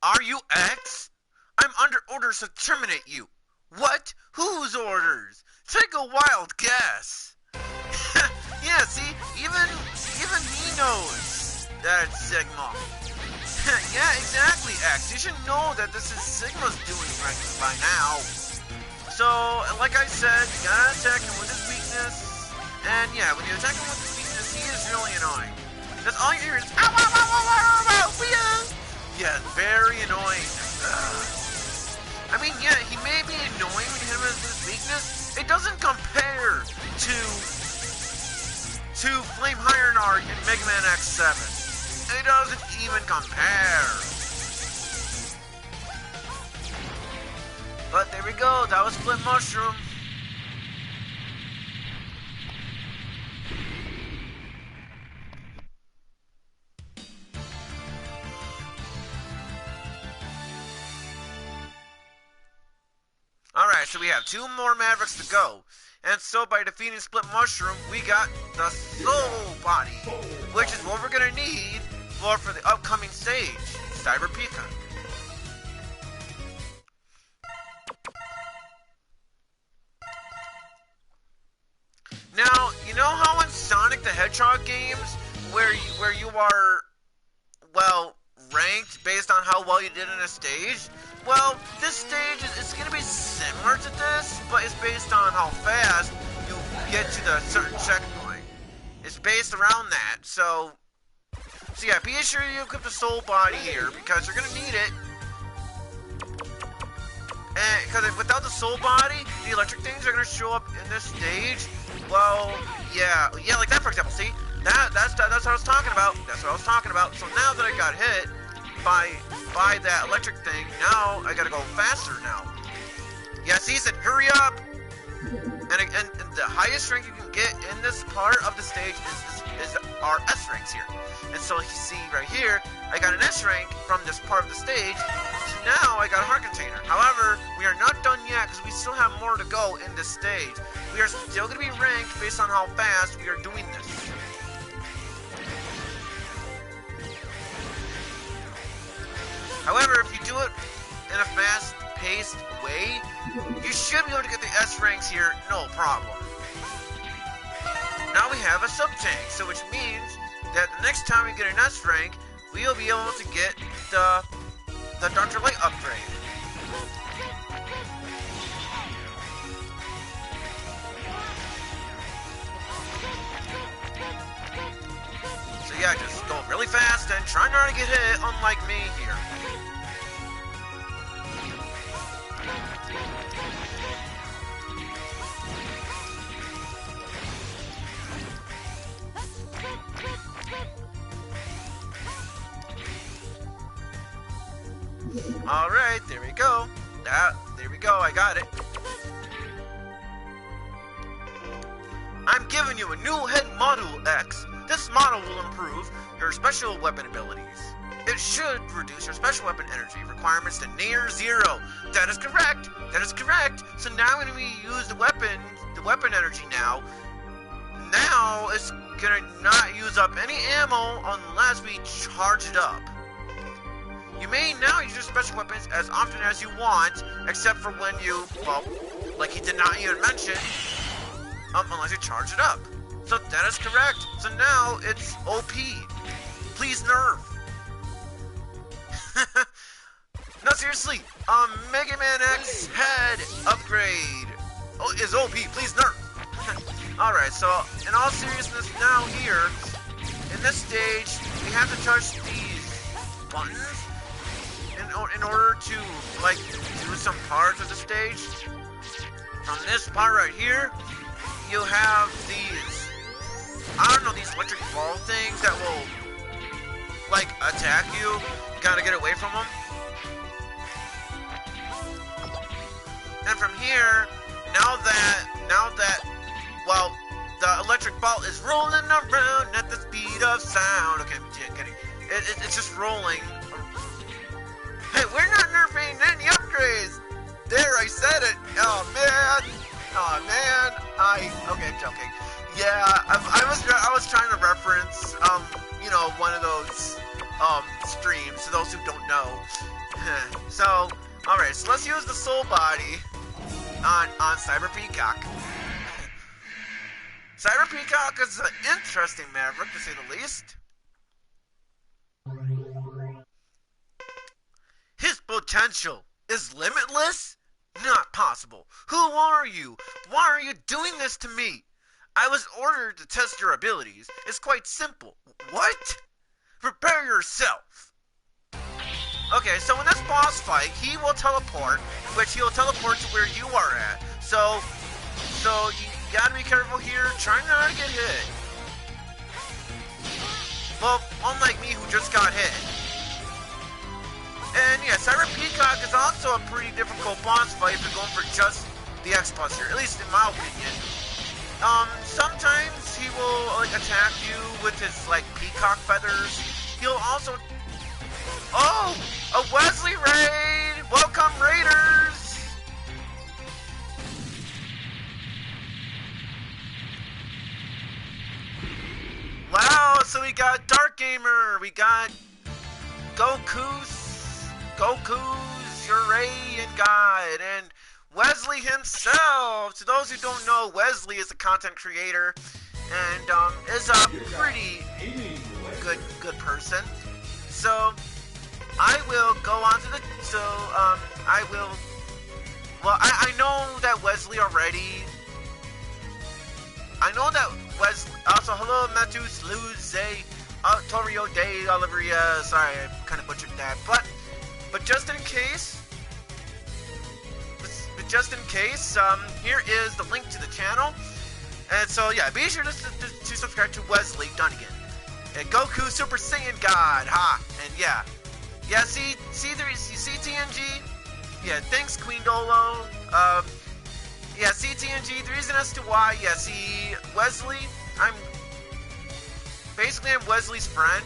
Are you X? I'm under orders to terminate you. What? Whose orders? Take a wild guess. Yeah, see, even he knows that it's Sigma. Yeah, exactly, X. You should know that this is Sigma's doing right by now. So, like I said, you gotta attack him with his weakness. And yeah, when you attack him with his weakness, he is really annoying. That's all you hear is ow, ow, ow, ow, ow, ow, ow, yeah, very annoying. I mean, yeah, he may be annoying when you hit him with his weakness. It doesn't compare to Flame Ironheart in Mega Man X7. It doesn't even compare. But there we go, that was Split Mushroom. Alright, so we have 2 more Mavericks to go. And so by defeating Split Mushroom, we got the Soul Body, which is what we're going to need for the upcoming stage, Cyber Peacock. Now, you know how in Sonic the Hedgehog games, where you are, well, ranked based on how well you did in a stage? Well, this stage is going to be similar to this, but it's based on how fast you get to the certain checkpoint. It's based around that, so yeah, be sure you equip the Soul Body here, because you're going to need it. And because without the Soul Body, the electric things are going to show up in this stage. Well, yeah, like that, for example. See, that's what I was talking about. That's what I was talking about. So now that I got hit by that electric thing, now I gotta go faster now. Yeah, see, he said, hurry up! And the highest rank you can get in this part of the stage is our S ranks here. And so you see right here, I got an S rank from this part of the stage, so now I got a heart container. However, we are not done yet, because we still have more to go in this stage. We are still going to be ranked based on how fast we are doing this. However, if you do it in a fast-paced way, you should be able to get the S ranks here, no problem. Now we have a sub-tank, so which means that the next time we get an S rank, we'll be able to get the Dr. Light upgrade. So yeah, just go really fast and try not to get hit, unlike me here. Alright, there we go. There we go, I got it. I'm giving you a new head model, X. This model will improve your special weapon abilities. It should reduce your special weapon energy requirements to near zero. That is correct. That is correct. So now when we use the weapon energy now it's gonna not use up any ammo unless we charge it up. You may now use your special weapons as often as you want, except for when you, well, like he did not even mention, unless you charge it up. So that is correct. So now it's OP. Please nerf. No, seriously. Mega Man X head upgrade is OP. Please nerf. Alright, so in all seriousness now here, in this stage, we have to touch these buttons in order to, like, do some parts of the stage. On this part right here, you have these, I don't know, these electric ball things that will, like, attack you. You gotta get away from them. And from here, now that, well, the electric ball is rolling around at the speed of sound. Okay, yeah, kidding. It's just rolling. Hey, we're not nerfing any upgrades. There, I said it. Oh man. Okay, I'm joking. Yeah, I was trying to reference, you know, one of those, streams, to those who don't know. So, alright, so let's use the soul body on Cyber Peacock. Cyber Peacock is an interesting maverick, to say the least. His potential is limitless? Not possible. Who are you? Why are you doing this to me? I was ordered to test your abilities. It's quite simple. What? Prepare yourself. Okay, so in this boss fight, he will teleport, which he'll teleport to where you are at. So you gotta be careful here. Try not to get hit. Well, unlike me who just got hit. And yeah, Cyber Peacock is also a pretty difficult boss fight if you're going for just the X-Plus here, at least in my opinion. Sometimes he will, like, attack you with his, like, peacock feathers. He'll also... Oh! A Wesley raid! Welcome, Raiders! Wow, so we got Dark Gamer, we got Goku's Urayan God, and Wesley himself. To those who don't know, Wesley is a content creator and is a pretty good person. So I will go on to the I know that Wesley already. I know that Wesley. Also, hello, Matus, Luze, Torio Day, Olivia. Sorry, I kind of butchered that, but just in case. Here is the link to the channel. And so, yeah, be sure to subscribe to Wesley Dunnigan. And Goku Super Saiyan God, ha! And yeah. Yeah, see TNG? Yeah, thanks, Queen Dolo. Yeah, see TNG, the reason as to why, yeah, see, Wesley, I'm Wesley's friend.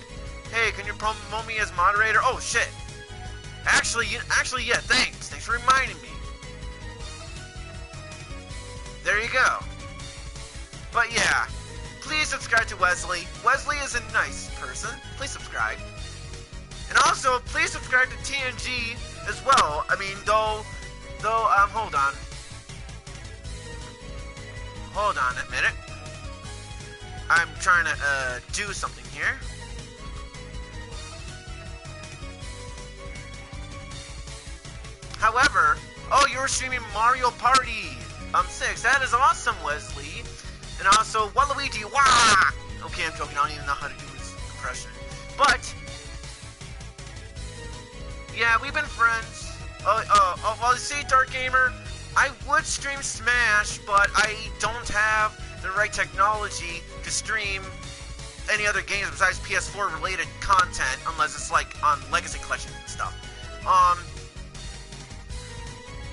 Hey, can you promote me as moderator? Oh, shit. Actually, yeah, thanks. Thanks for reminding me. There you go. But yeah, please subscribe to Wesley. Wesley is a nice person. Please subscribe. And also, please subscribe to TNG as well. I mean, hold on. Hold on a minute. I'm trying to do something here. However, oh, you're streaming Mario Party 6. That is awesome, Wesley. And also, Waluigi, wah! Okay, I'm joking. I don't even know how to do his impression. But, yeah, we've been friends. Well, you see, Dark Gamer, I would stream Smash, but I don't have the right technology to stream any other games besides PS4 related content, unless it's like on Legacy Collection and stuff.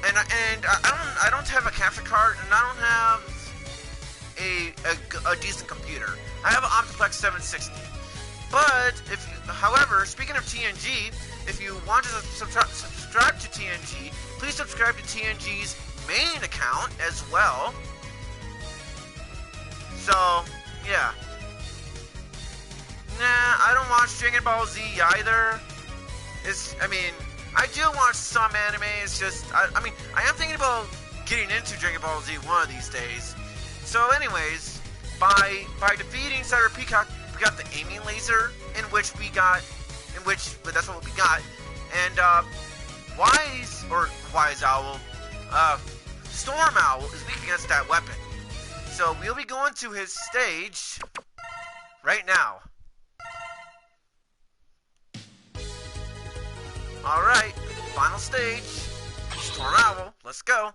And I don't have a capture card, and I don't have a decent computer. I have an Optiplex 760. But however, speaking of TNG, if you want to subscribe to TNG, please subscribe to TNG's main account as well. So, yeah. Nah, I don't watch Dragon Ball Z either. I do watch some anime. It's just, I am thinking about getting into Dragon Ball Z one of these days. So, anyways, by defeating Cyber Peacock, we got the aiming laser, that's what we got. And Wise Owl, Storm Owl is weak against that weapon. So we'll be going to his stage right now. Alright, final stage. Storm Owl, let's go.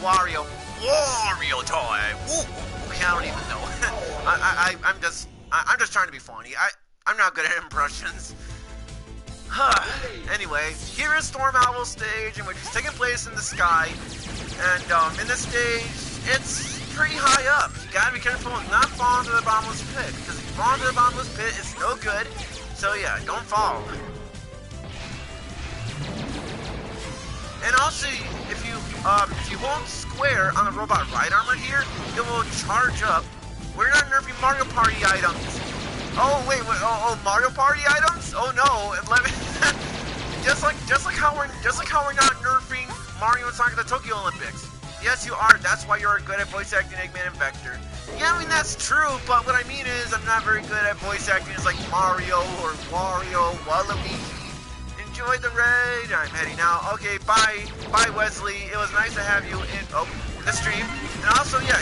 Wario time. Woo! I don't even know. I'm just trying to be funny. I'm not good at impressions. Anyway, here is Storm Owl's stage, in which is taking place in the sky. And in this stage, it's pretty high up. You gotta be careful and not fall into the bottomless pit, because if you fall into the bottomless pit, it's no good. So yeah, don't fall. And also, if you hold square on the robot ride armor here, it will charge up. We're not nerfing Mario Party items. Oh wait, Mario Party items? Oh no, just like how we're not nerfing Mario and Sonic at the Tokyo Olympics. Yes, you are. That's why you're good at voice acting Eggman and Vector. Yeah, that's true. But what I mean is, I'm not very good at voice acting as like Mario or Wario, Waluigi. Enjoy the raid. I'm heading out. Okay, bye, Wesley. It was nice to have you in the stream. And also, yeah,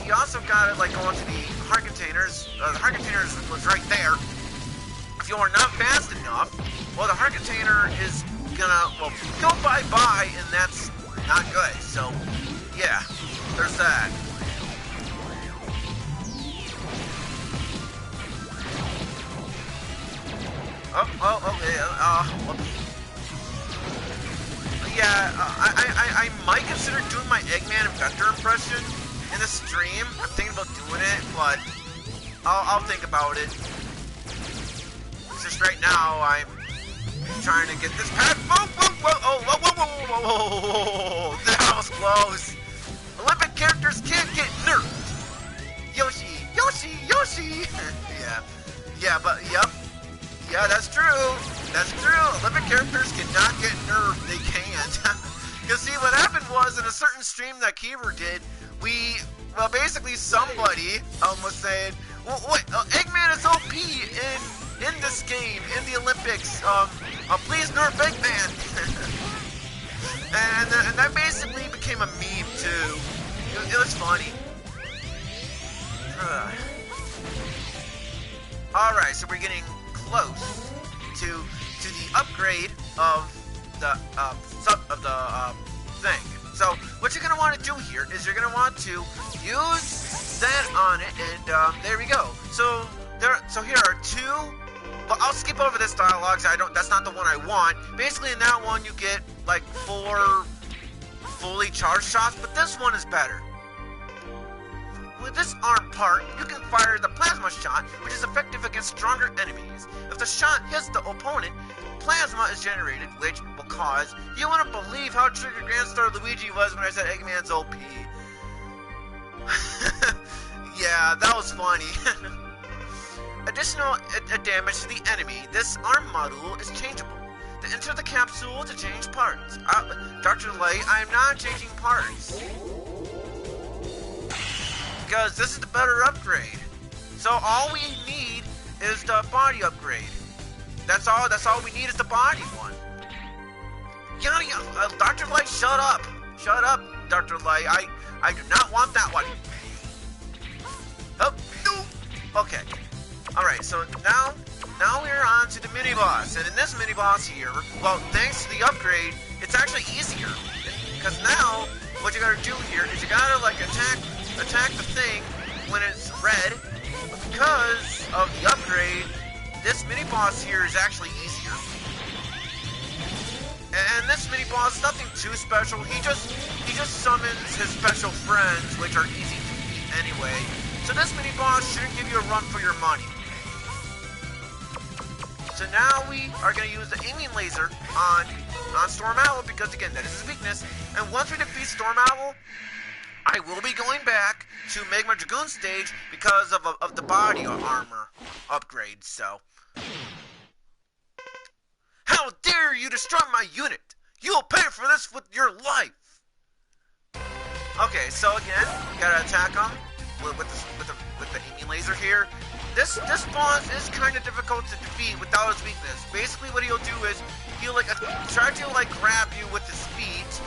you also gotta like go into the heart containers. The heart containers was right there. If you are not fast enough, well, the heart container is gonna go bye, and that's not good. So, yeah, there's that. I might consider doing my Eggman and Vector impression in the stream. I'm thinking about doing it, but I'll think about it. It's just right now I'm trying to get this past. Whoa! That was close. Olympic characters can't get nerfed. Yoshi. Yeah, that's true. Olympic characters cannot get nerfed. They can't. Because see, what happened was in a certain stream that Keever did, basically somebody was saying, Eggman is OP in this game, in the Olympics. Please nerf Eggman. and that basically became a meme too. It was funny. Alright, so we're getting close to the upgrade of the thing. So what you're gonna want to do here is you're gonna want to use that on it, and there we go. So here are two. But I'll skip over this dialogue. That's not the one I want. Basically, in that one, you get like 4 fully charged shots, but this one is better. With this arm part, you can fire the plasma shot, which is effective against stronger enemies. If the shot hits the opponent, plasma is generated, which will cause... You wouldn't believe how triggered Grandstar Luigi was when I said Eggman's OP. Yeah, that was funny. Additional damage to the enemy. This arm module is changeable. enter the capsule to change parts. Dr. Light, I am not changing parts. Because this is the better upgrade. So all we need is the body upgrade. That's all we need is the body one. Dr. Light, shut up. Shut up, Dr. Light. I do not want that one. Oh, no. Okay. Alright, so now we're on to the mini-boss. And in this mini-boss here, well, thanks to the upgrade, it's actually easier. Because now, what you gotta do here is you gotta, like, attack the thing when it's red. Because of the upgrade, this mini-boss here is actually easier. And this mini-boss is nothing too special. He just summons his special friends, which are easy to beat anyway. So this mini-boss shouldn't give you a run for your money. So now we are going to use the aiming laser on Storm Owl because, again, that is his weakness. And once we defeat Storm Owl, I will be going back to Magma Dragoon stage because of the body armor upgrade, so... How dare you destroy my unit! You'll pay for this with your life! Okay, so again, you gotta attack him with the aiming laser here. This boss is kind of difficult to defeat without his weakness. Basically what he'll do is, he'll try to grab you with his feet,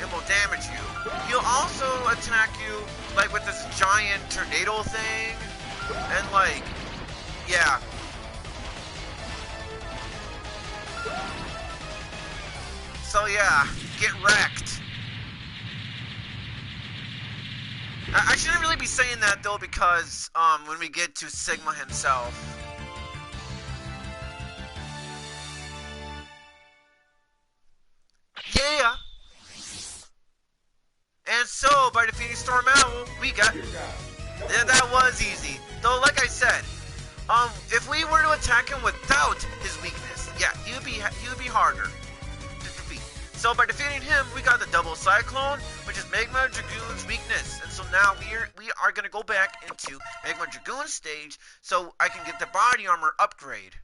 and will damage you. He'll also attack you with this giant tornado thing, and yeah. So yeah, get wrecked. I shouldn't really be saying that though because when we get to Sigma himself. Yeah! And so, by defeating Storm Owl, we got... Yeah, that was easy. Though, like I said, if we were to attack him without his weakness, yeah, he would be harder to defeat. So by defeating him, we got the double cyclone, which is Magma Dragoon's weakness. And so now we are gonna go back into Magma Dragoon stage so I can get the body armor upgrade.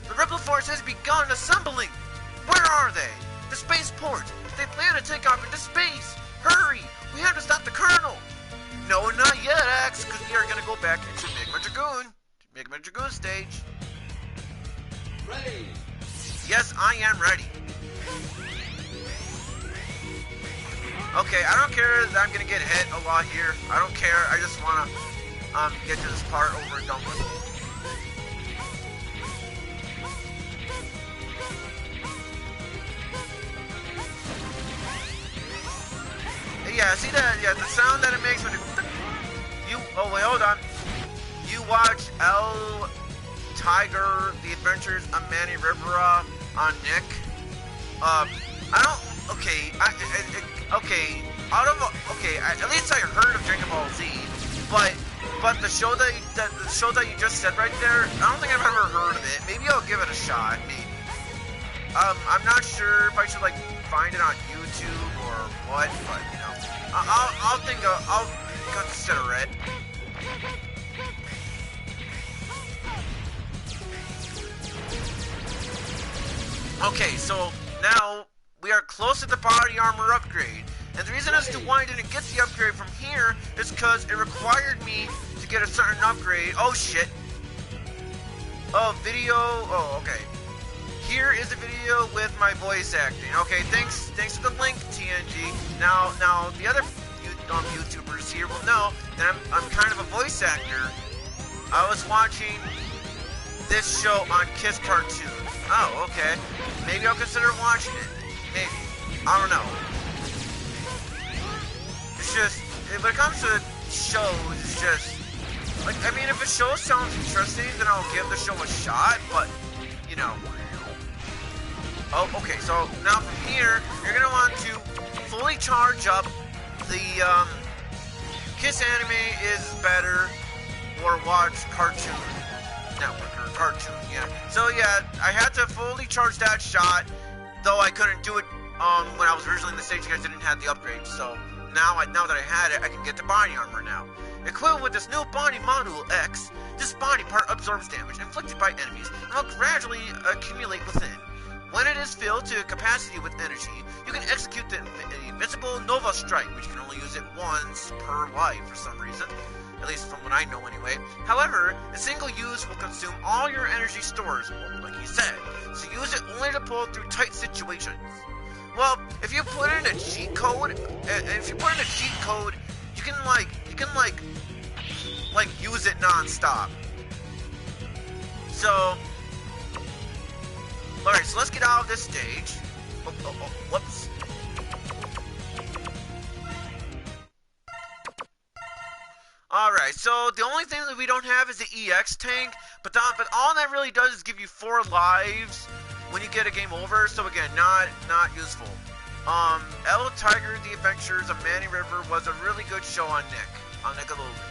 The Rebel force has begun assembling. Where are they? The spaceport. They plan to take off into space. Hurry! We have to stop the Colonel. No, not yet, Axe, because we are gonna go back into Magma Dragoon stage. Ready. Yes, I am ready. Okay, I don't care that I'm gonna get hit a lot here. I don't care. I just wanna get to this part over and done with. Yeah, see that? Yeah, the sound that it makes when oh wait, hold on. You watch Tiger, The Adventures of Manny Rivera on Nick. At least I heard of Dragon Ball Z, but the show that you just said right there, I don't think I've ever heard of it. Maybe I'll give it a shot. Maybe. I'm not sure if I should find it on YouTube or what, but you know, I'll consider it. Okay, so now we are close to the body armor upgrade. And the reason as to why I didn't get the upgrade from here is because it required me to get a certain upgrade. Oh shit. Oh, video. Oh, okay. Here is a video with my voice acting. Okay, thanks for the link, TNG. Now the other YouTubers here will know that I'm kind of a voice actor. I was watching this show on Kiss Cartoon. Oh, okay. Maybe I'll consider watching it. Maybe. I don't know. It's just, when it comes to shows, it's just, I mean, if a show sounds interesting, then I'll give the show a shot, but, you know. Oh, okay, so now from here, you're going to want to fully charge up the, Kiss Anime is better, or watch Cartoon Network, or Cartoon, yeah. So yeah, I had to fully charge that shot, though I couldn't do it, when I was originally in the stage because I didn't have the upgrade, so now that I had it, I can get the body armor now. Equipped with this new body module X, This body part absorbs damage inflicted by enemies and will gradually accumulate within. When it is filled to capacity with energy, you can execute the Invincible Nova Strike, which you can only use it once per life for some reason. At least from what I know anyway. However, a single use will consume all your energy stores, like he said, so use it only to pull through tight situations. Well, if you put in a cheat code, you can use it non-stop. So, alright, so let's get out of this stage. Whoops. Alright, so the only thing that we don't have is the EX tank, but all that really does is give you 4 lives when you get a game over, so again, not useful. El Tiger, The Adventures of Manny River was a really good show on Nickelodeon.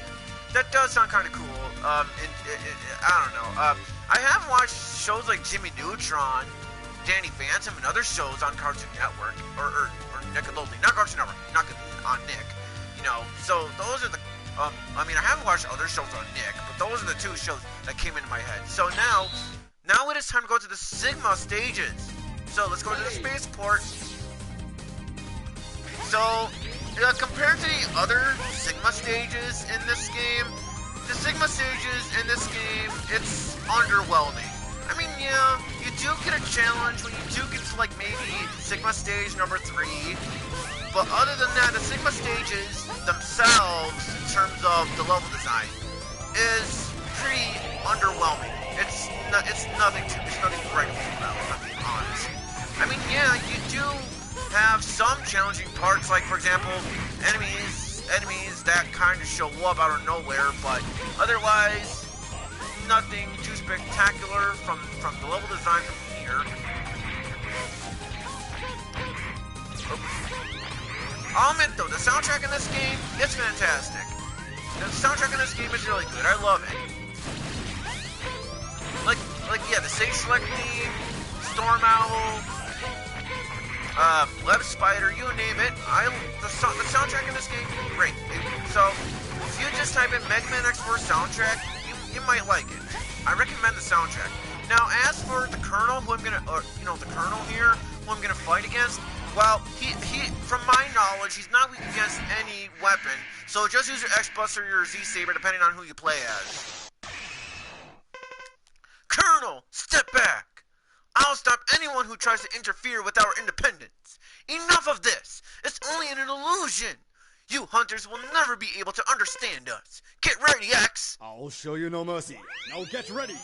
That does sound kind of cool. I don't know. I have watched shows like Jimmy Neutron, Danny Phantom, and other shows on Cartoon Network, or Nickelodeon, not Cartoon Network, not on Nick. You know, so those are the I mean, I haven't watched other shows on Nick, but those are the 2 shows that came into my head. So now it is time to go to the Sigma stages. So let's go to the spaceport. So, compared to the other Sigma stages in this game, the Sigma stages in this game, it's underwhelming. I mean, yeah, you do get a challenge when you do get to, like, maybe Sigma stage number 3. But other than that, the Sigma stages themselves, in terms of the level design, is pretty underwhelming. It's nothing great about it, if I'm being honest. I mean, yeah, you do have some challenging parts, like, for example, enemies that kind of show up out of nowhere, but otherwise, nothing too spectacular from the level design from here. I'll admit though, the soundtrack in this game, it's fantastic. The soundtrack in this game is really good. I love it. Like yeah, the Sage Select theme, Storm Owl, Web Spider, you name it. The soundtrack in this game, great. So if you just type in Mega Man X4 soundtrack, you might like it. I recommend the soundtrack. Now, as for the Colonel, the Colonel here, who I'm gonna fight against. Well, he, from my knowledge, he's not weak against any weapon, so just use your X-Bus or your Z-Saber, depending on who you play as. Colonel, step back! I'll stop anyone who tries to interfere with our independence. Enough of this! It's only an illusion! You hunters will never be able to understand us. Get ready, X! I'll show you no mercy. Now get ready!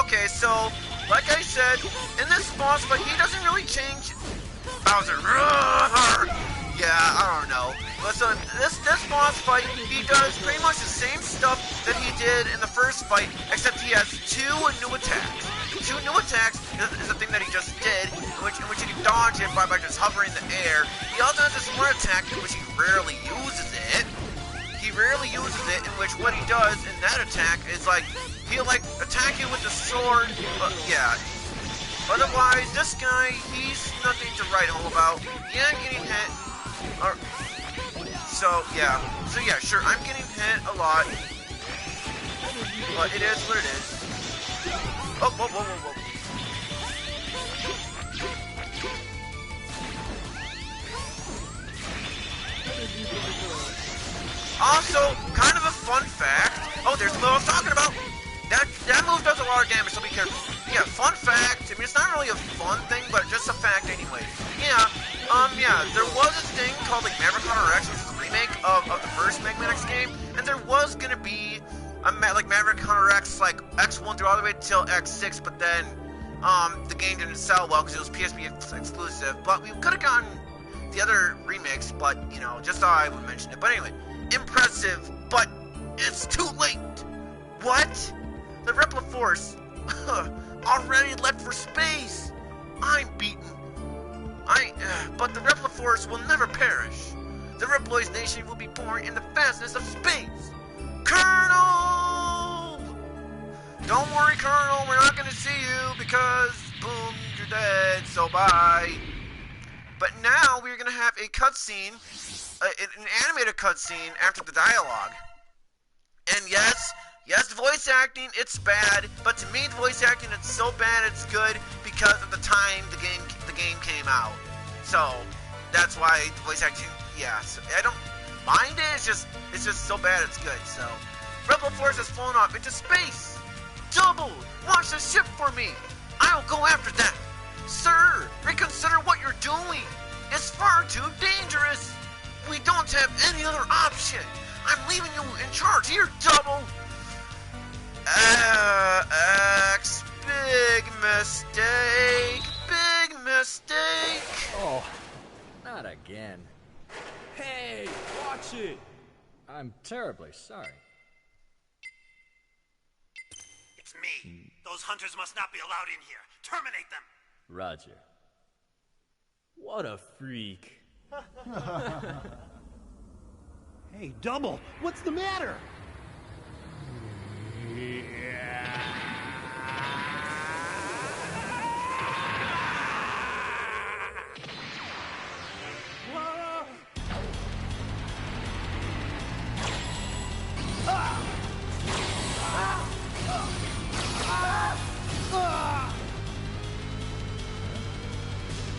Okay, so, like I said, in this boss fight, he doesn't really change. Bowser, yeah, I don't know. But so, this boss fight, he does pretty much the same stuff that he did in the first fight, except he has 2 new attacks. 2 new attacks is the thing that he just did, in which you can dodge it by just hovering in the air. He also has this one attack in which he rarely uses it. In which what he does in that attack is he'll attack you with the sword, but yeah. Otherwise, this guy, he's nothing to write home about. Yeah, getting hit. So yeah, sure, I'm getting hit a lot, but it is what it is. Oh, whoa. Also, kind of a fun fact. Oh, there's the move I was talking about. That move does a lot of damage, so be careful. Yeah, fun fact. I mean, it's not really a fun thing, but just a fact anyway. Yeah, there was this thing called Maverick Hunter X, which is a remake of the first Mega Man X game, and there was gonna be a Maverick Hunter X, X1 through all the way till X6, but then the game didn't sell well because it was PSP exclusive. But we could have gotten the other remix, but just thought I would mention it. But anyway. Impressive, but it's too late. What? The Repliforce already left for space. I'm beaten. But the Repliforce will never perish. The Reploids nation will be born in the fastness of space. Colonel! Don't worry, Colonel. We're not gonna see you because boom, you're dead. So bye. But now we're gonna have a cutscene. An animated cutscene after the dialogue. And yes, Yes, the voice acting, it's bad, but to me, the voice acting, it's so bad it's good because of the time the game came out. So, that's why the voice acting, yeah, so I don't mind it, it's just so bad it's good, so. Rebel Force has flown off into space! Double! Launch the ship for me! I'll go after them! Sir, reconsider what you're doing! It's far too dangerous! We don't have any other option! I'm leaving you in charge here, Double! X, big mistake, big mistake. Oh, not again. Hey, watch it! I'm terribly sorry. It's me. Those hunters must not be allowed in here. Terminate them. Roger. What a freak. Hey, Double, what's the matter?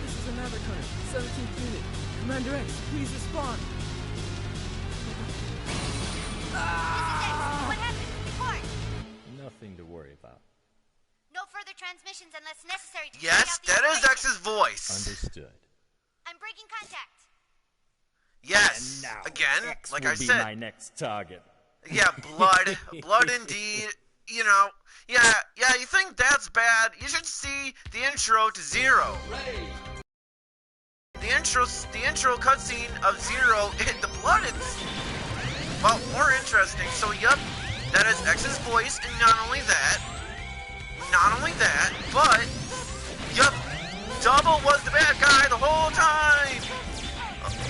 This is a Maverick Hunter, 17th unit. Commander X, please respond. What happened? Report. Nothing to worry about. No further transmissions unless necessary to Yes, carry out that the is operation. X's voice. Understood. I'm breaking contact. Yes, Now, again, X like will I be said. my next target. Yeah, blood indeed. You know, yeah, you think that's bad? You should see the intro to Zero. The intro cutscene of Zero, the blood is, well, more interesting. So, yup, that is X's voice, and not only that, but, yup, Double was the bad guy the whole time.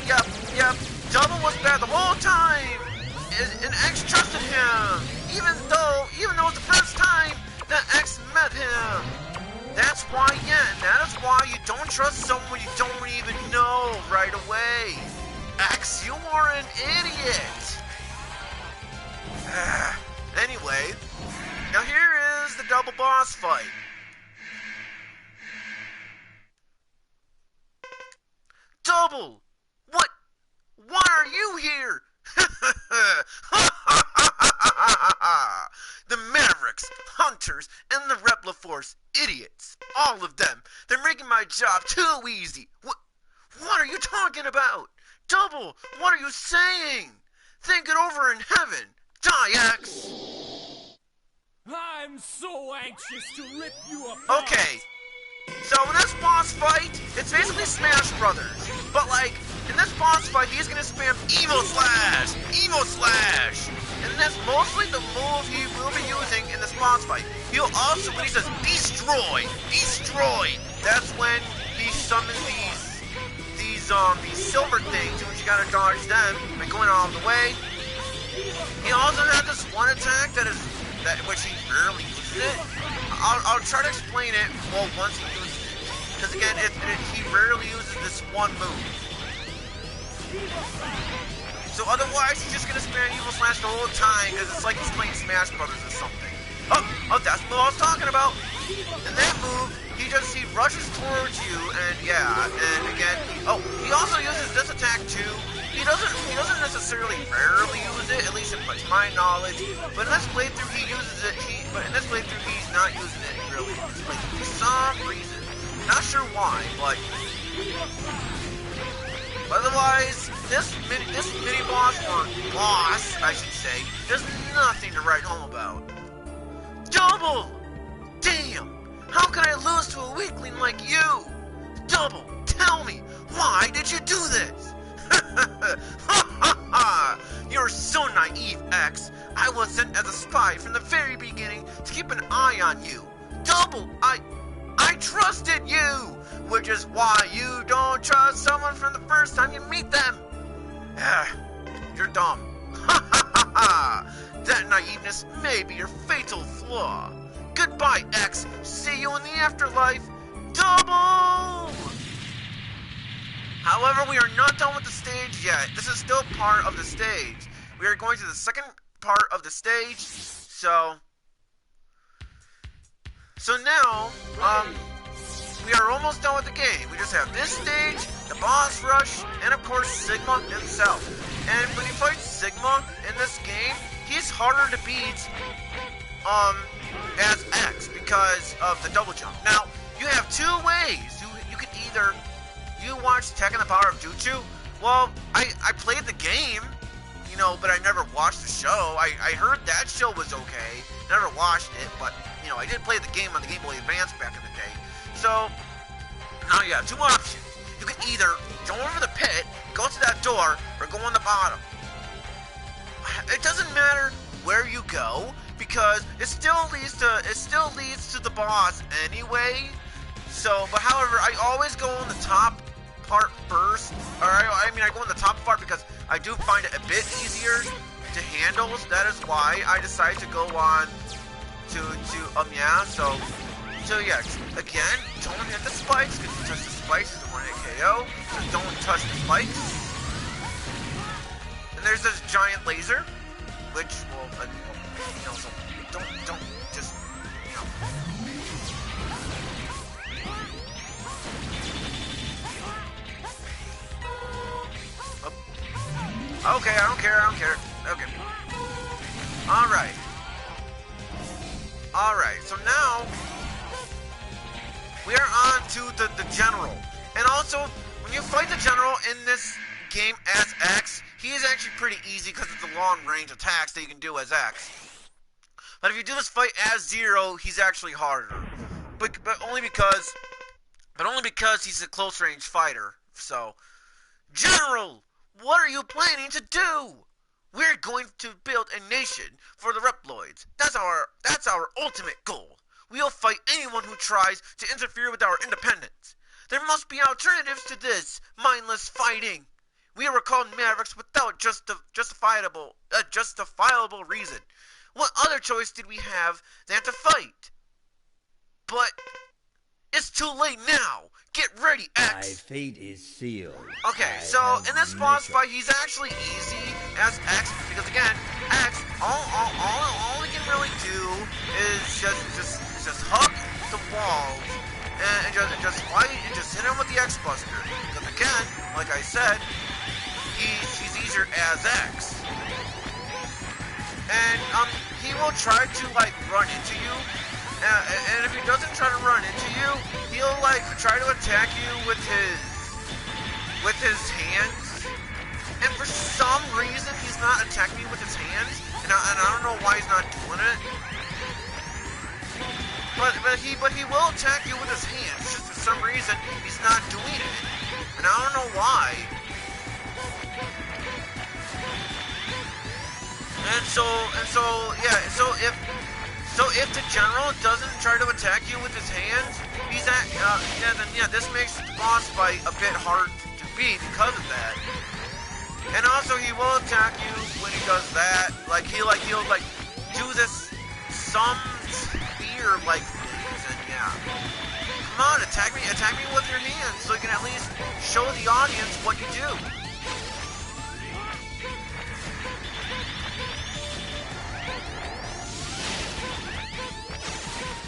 Yep, Double was bad the whole time. And X trusted him, even though it's the first time that X met him. That's why, that is why you don't trust someone you don't even know right away. X, you are an idiot. Anyway, now here is the double boss fight. Double! Why are you here? The Mavericks, Hunters, and the Repla Force idiots. All of them. They're making my job too easy. What are you talking about? Double, what are you saying? Think it over in heaven. Die, X. I'm so anxious to rip you apart. Okay. So in this boss fight, it's basically Smash Brothers. But like, in this boss fight, he's gonna spam Evo Slash! And that's mostly the move he will be using in this boss fight. He'll also, when he says Destroy, that's when he summons these silver things, which you gotta dodge them by going all the way. He also has this one attack which he rarely uses it. I'll try to explain it, well, once he uses it. Because again, he rarely uses this one move. So otherwise, he's just gonna spam Evil Slash the whole time, because it's like he's playing Smash Brothers or something. Oh, that's what I was talking about. In that move, he rushes towards you, and yeah, and again, he also uses this attack too. He doesn't necessarily rarely use it, at least in my knowledge. But in this playthrough, he uses it. But in this playthrough, he's not using it really. Like, for some reason, not sure why, but otherwise, this mini boss or boss, I should say, there's nothing to write home about. Double! Damn! How can I lose to a weakling like you? Double, tell me, why did you do this? You're so naive, X. I was sent as a spy from the very beginning to keep an eye on you. Double, I trusted you, which is why you don't trust someone from the first time you meet them. You're dumb. That naiveness may be your fatal flaw. Goodbye, X. See you in the afterlife. Double! However, we are not done with the stage yet. This is still part of the stage. We are going to the second part of the stage. So now, we are almost done with the game. We just have this stage, the boss rush, and of course Sigma himself. And when you fight Sigma in this game, he's harder to beat as X because of the double jump. Now, you have two ways. You can either watch Tekken the Power of Jutsu. Well, I played the game, you know, but I never watched the show. I heard that show was okay. Never watched it, but you know, I did play the game on the Game Boy Advance back in the day. So now you have two options. You can either jump over the pit, go to that door, or go on the bottom. It doesn't matter where you go because it still leads to the boss anyway. So, but however, I always go on the top part first, or I go on the top part because I do find it a bit easier to handle. So that is why I decided to go on to yeah. So yeah, again, don't hit the spikes, because if you touch the spikes, it's a 1-hit KO. So don't touch the spikes. And there's this giant laser, which will, you know, so don't just, you know. Oh. Okay, I don't care. Okay. Alright, so now we are on to the general. And also, when you fight the general in this game as X, he is actually pretty easy because of the long range attacks that you can do as X. But if you do this fight as Zero, he's actually harder. But only because he's a close range fighter. So, General, what are you planning to do? We're going to build a nation for the Reploids. That's our ultimate goal. We'll fight anyone who tries to interfere with our independence. There must be alternatives to this mindless fighting. We were called Mavericks without justifiable reason. What other choice did we have than to fight? But it's too late now. Get ready, X. My fate is sealed. Okay, so in this boss fight, he's actually easy as X because again, X all he can really do is just hug the walls and just fight and just hit him with the X Buster. Because again, like I said, he's easier as X. And he will try to like run into you. And if he doesn't try to run into you, he'll like try to attack you with his hands. And for some reason, he's not attacking me with his hands, and I don't know why he's not doing it. But he will attack you with his hands. Just for some reason, he's not doing it, and I don't know why. And so if the general doesn't try to attack you with his hands, this makes the boss fight a bit hard to beat because of that. And also he will attack you when he does that. Like he'll do this some spear like things, and yeah. Come on, attack me with your hands so you can at least show the audience what you do.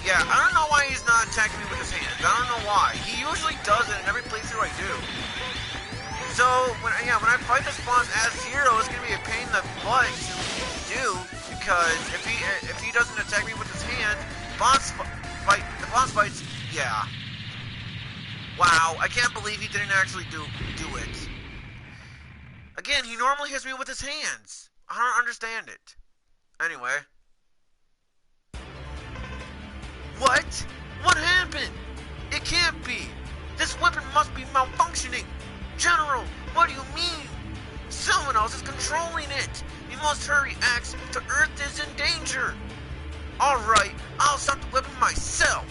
Yeah, I don't know why he's not attacking me with his hands. I don't know why. He usually does it in every playthrough I do. So, when I fight this boss as Zero, it's gonna be a pain in the butt to do, because if he doesn't attack me with his hand, the boss fights, yeah. Wow, I can't believe he didn't actually do it. Again, he normally hits me with his hands. I don't understand it. Anyway. What? What happened? It can't be. This weapon must be malfunctioning. General, what do you mean? Someone else is controlling it. You must hurry, X. The Earth is in danger. Alright, I'll stop the weapon myself.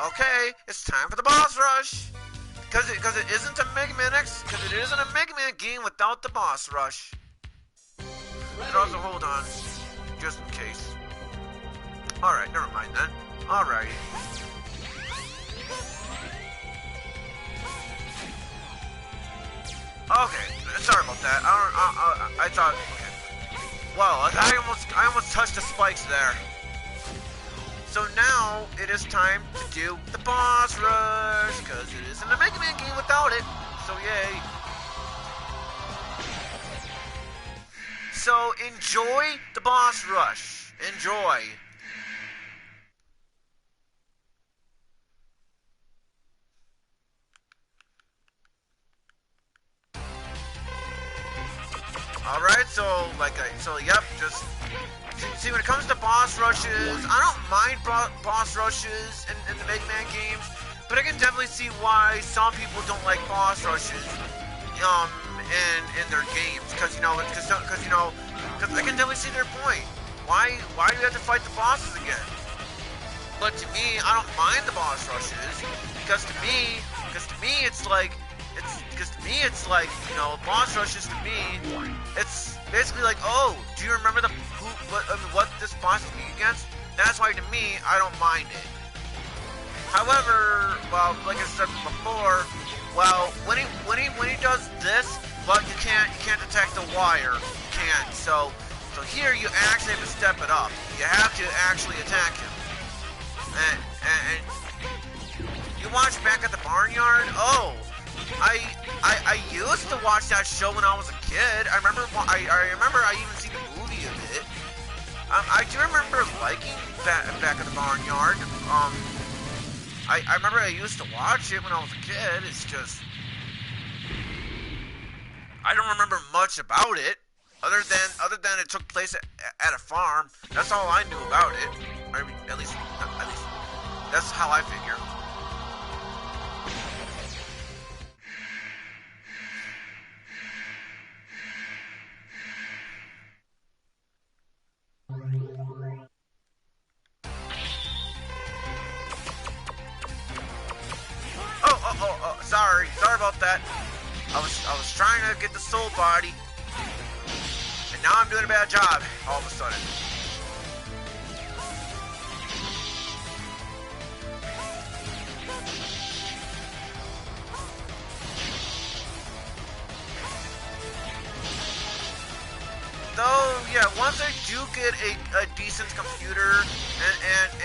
Okay, it's time for the boss rush. Because it isn't a Mega Man X, because it isn't a Mega Man game without the boss rush. And also, hold on. Just in case. Alright, never mind then. Alrighty. Okay, sorry about that. I thought. Okay. Wow, I almost touched the spikes there. So now it is time to do the boss rush, because it isn't a Mega Man game without it. So yay. So enjoy the boss rush. Enjoy. Alright, so yep, just see when it comes to boss rushes, I don't mind boss rushes in the Mega Man games, but I can definitely see why some people don't like boss rushes in their games, because I can definitely see their point. Why do you have to fight the bosses again? But to me, I don't mind the boss rushes, because to me it's like, boss rushes to me, it's basically like, oh, do you remember what this boss is being against? That's why to me, I don't mind it. However, well, like I said before, well, when he does this, well, you can't attack the wire. You can't. So here you actually have to step it up. You have to actually attack him. And you watch Back at the Barnyard. Oh, I used to watch that show when I was a kid. I remember I even seen a movie of it. I do remember liking Back at the Barnyard. I remember I used to watch it when I was a kid. It's just I don't remember much about it, other than it took place at a farm. That's all I knew about it. I mean, at least that's how I figure. Oh, sorry about that. I was trying to get the soul body, and now I'm doing a bad job all of a sudden. Though, yeah, once I do get a decent computer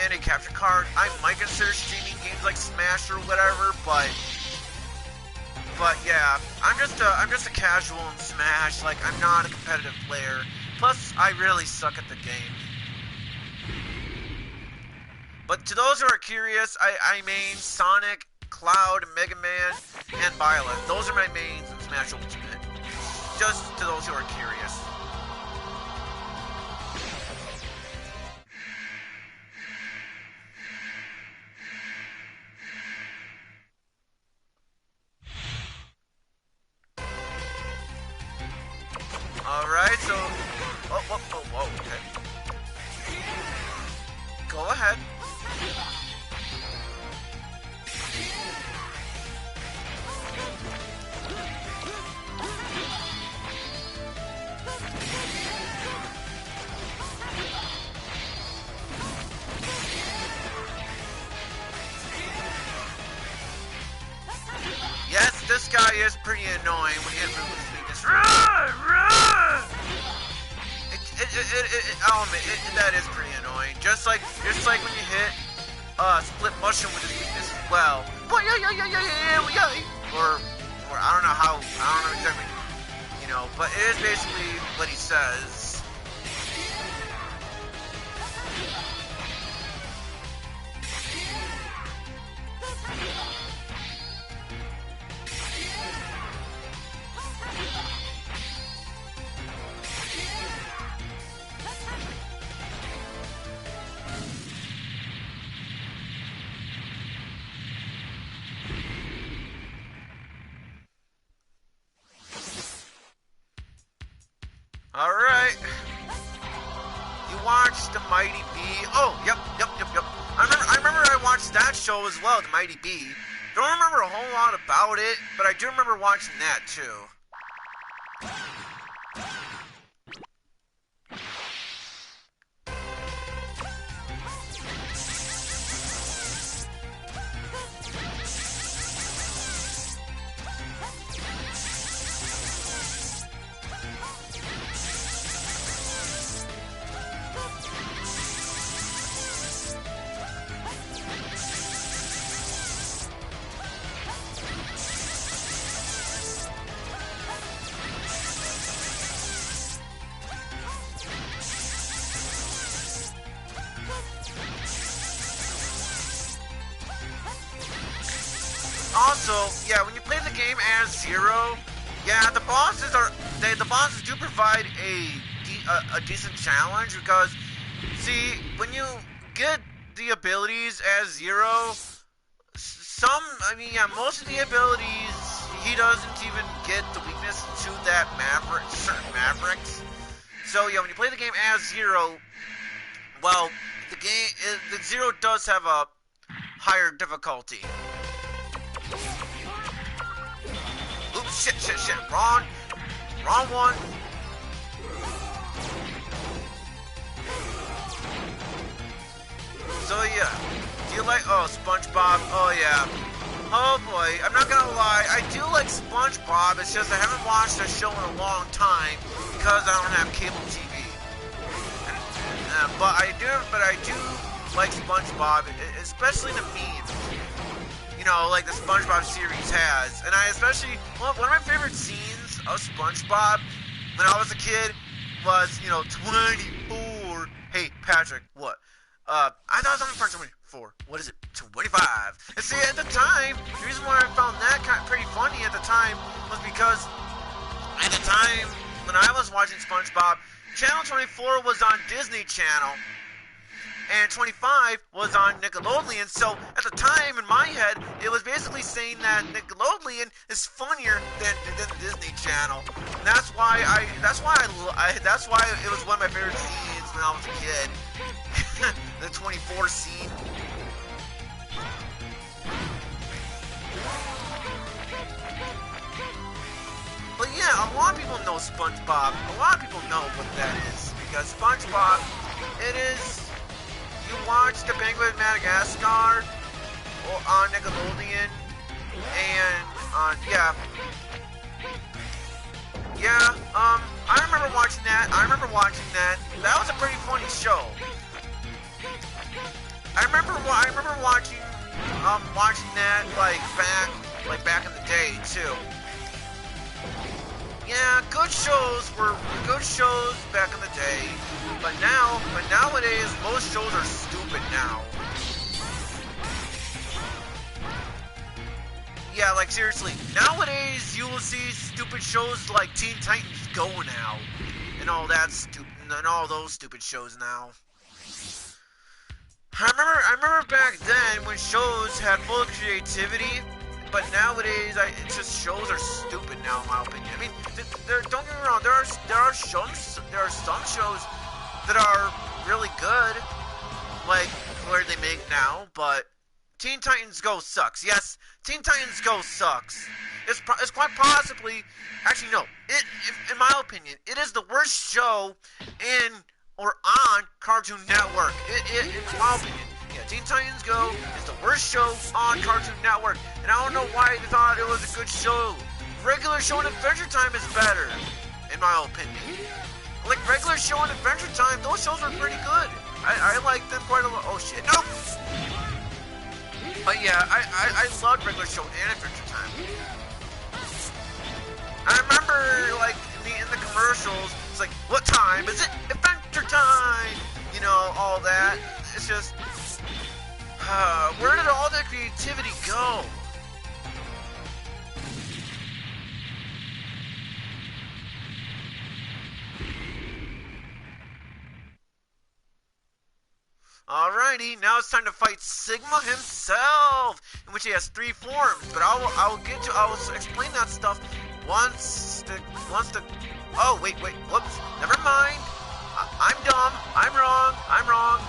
and a capture card, I might consider streaming games like Smash or whatever, but yeah, I'm just a casual in Smash. Like, I'm not a competitive player. Plus, I really suck at the game. But to those who are curious, I main Sonic, Cloud, Mega Man, and Violet. Those are my mains in Smash Ultimate. Just to those who are curious. Alright, so... Whoa, okay. Go ahead. Yes, this guy is pretty annoying when he hits me with weakness. Run! That is pretty annoying. Just like when you hit split mushroom with his weakness as well. Or I don't know exactly, but it is basically what he says. Alright. You watched The Mighty Bee. Oh, yep. I remember I watched that show as well, The Mighty Bee. Don't remember a whole lot about it, but I do remember watching that too. also, yeah, when you play the game as Zero, yeah, the bosses do provide a decent challenge because, see, when you get the abilities as Zero, most of the abilities, he doesn't even get the weakness to that certain Mavericks. So yeah, when you play the game as Zero, well, the Zero does have a higher difficulty. Oops, shit, wrong one. So yeah, do you like, SpongeBob? Oh yeah. Oh boy, I'm not gonna lie, I do like SpongeBob, it's just I haven't watched a show in a long time because I don't have cable TV. But I do like SpongeBob, especially the memes. You know, like the SpongeBob series has. And I especially, one of my favorite scenes of SpongeBob when I was a kid was, 24. Hey, Patrick, what? I thought it was only part 24. What is it? 25. And see, at the time, the reason why I found that pretty funny at the time was because at the time when I was watching SpongeBob, Channel 24 was on Disney Channel, and 25 was on Nickelodeon. So at the time, in my head, it was basically saying that Nickelodeon is funnier than Disney Channel. And that's why it was one of my favorite scenes when I was a kid. The 24 scene. But yeah, a lot of people know SpongeBob. A lot of people know what that is. Because SpongeBob, it is... You watch The Penguin of Madagascar on Nickelodeon. And, yeah. Yeah, I remember watching that. That was a pretty funny show. I remember watching that back in the day too. Yeah, good shows back in the day, but nowadays most shows are stupid now. Yeah, like seriously, nowadays you will see stupid shows like Teen Titans Go now, and all those stupid shows now. I remember back then when shows had full of creativity, but nowadays shows are stupid now, in my opinion. I mean, don't get me wrong, there are some shows that are really good, like where they make now, but Teen Titans Go sucks. Yes, Teen Titans Go sucks. It's quite possibly, actually no, in my opinion, it is the worst show on Cartoon Network. In my opinion. Yeah, Teen Titans Go is the worst show on Cartoon Network. And I don't know why they thought it was a good show. Regular Show and Adventure Time is better, in my opinion. Like Regular Show and Adventure Time, those shows are pretty good. I like them quite a lot. Oh shit, no! But yeah, I loved Regular Show and Adventure Time. I remember, like, in the commercials, it's like, what time is it? Adventure time! You know, all that. It's just, where did all that creativity go? Alrighty, now it's time to fight Sigma himself, in which he has 3 forms. But I will explain that stuff once the. Oh wait, whoops, never mind. I'm dumb. I'm wrong.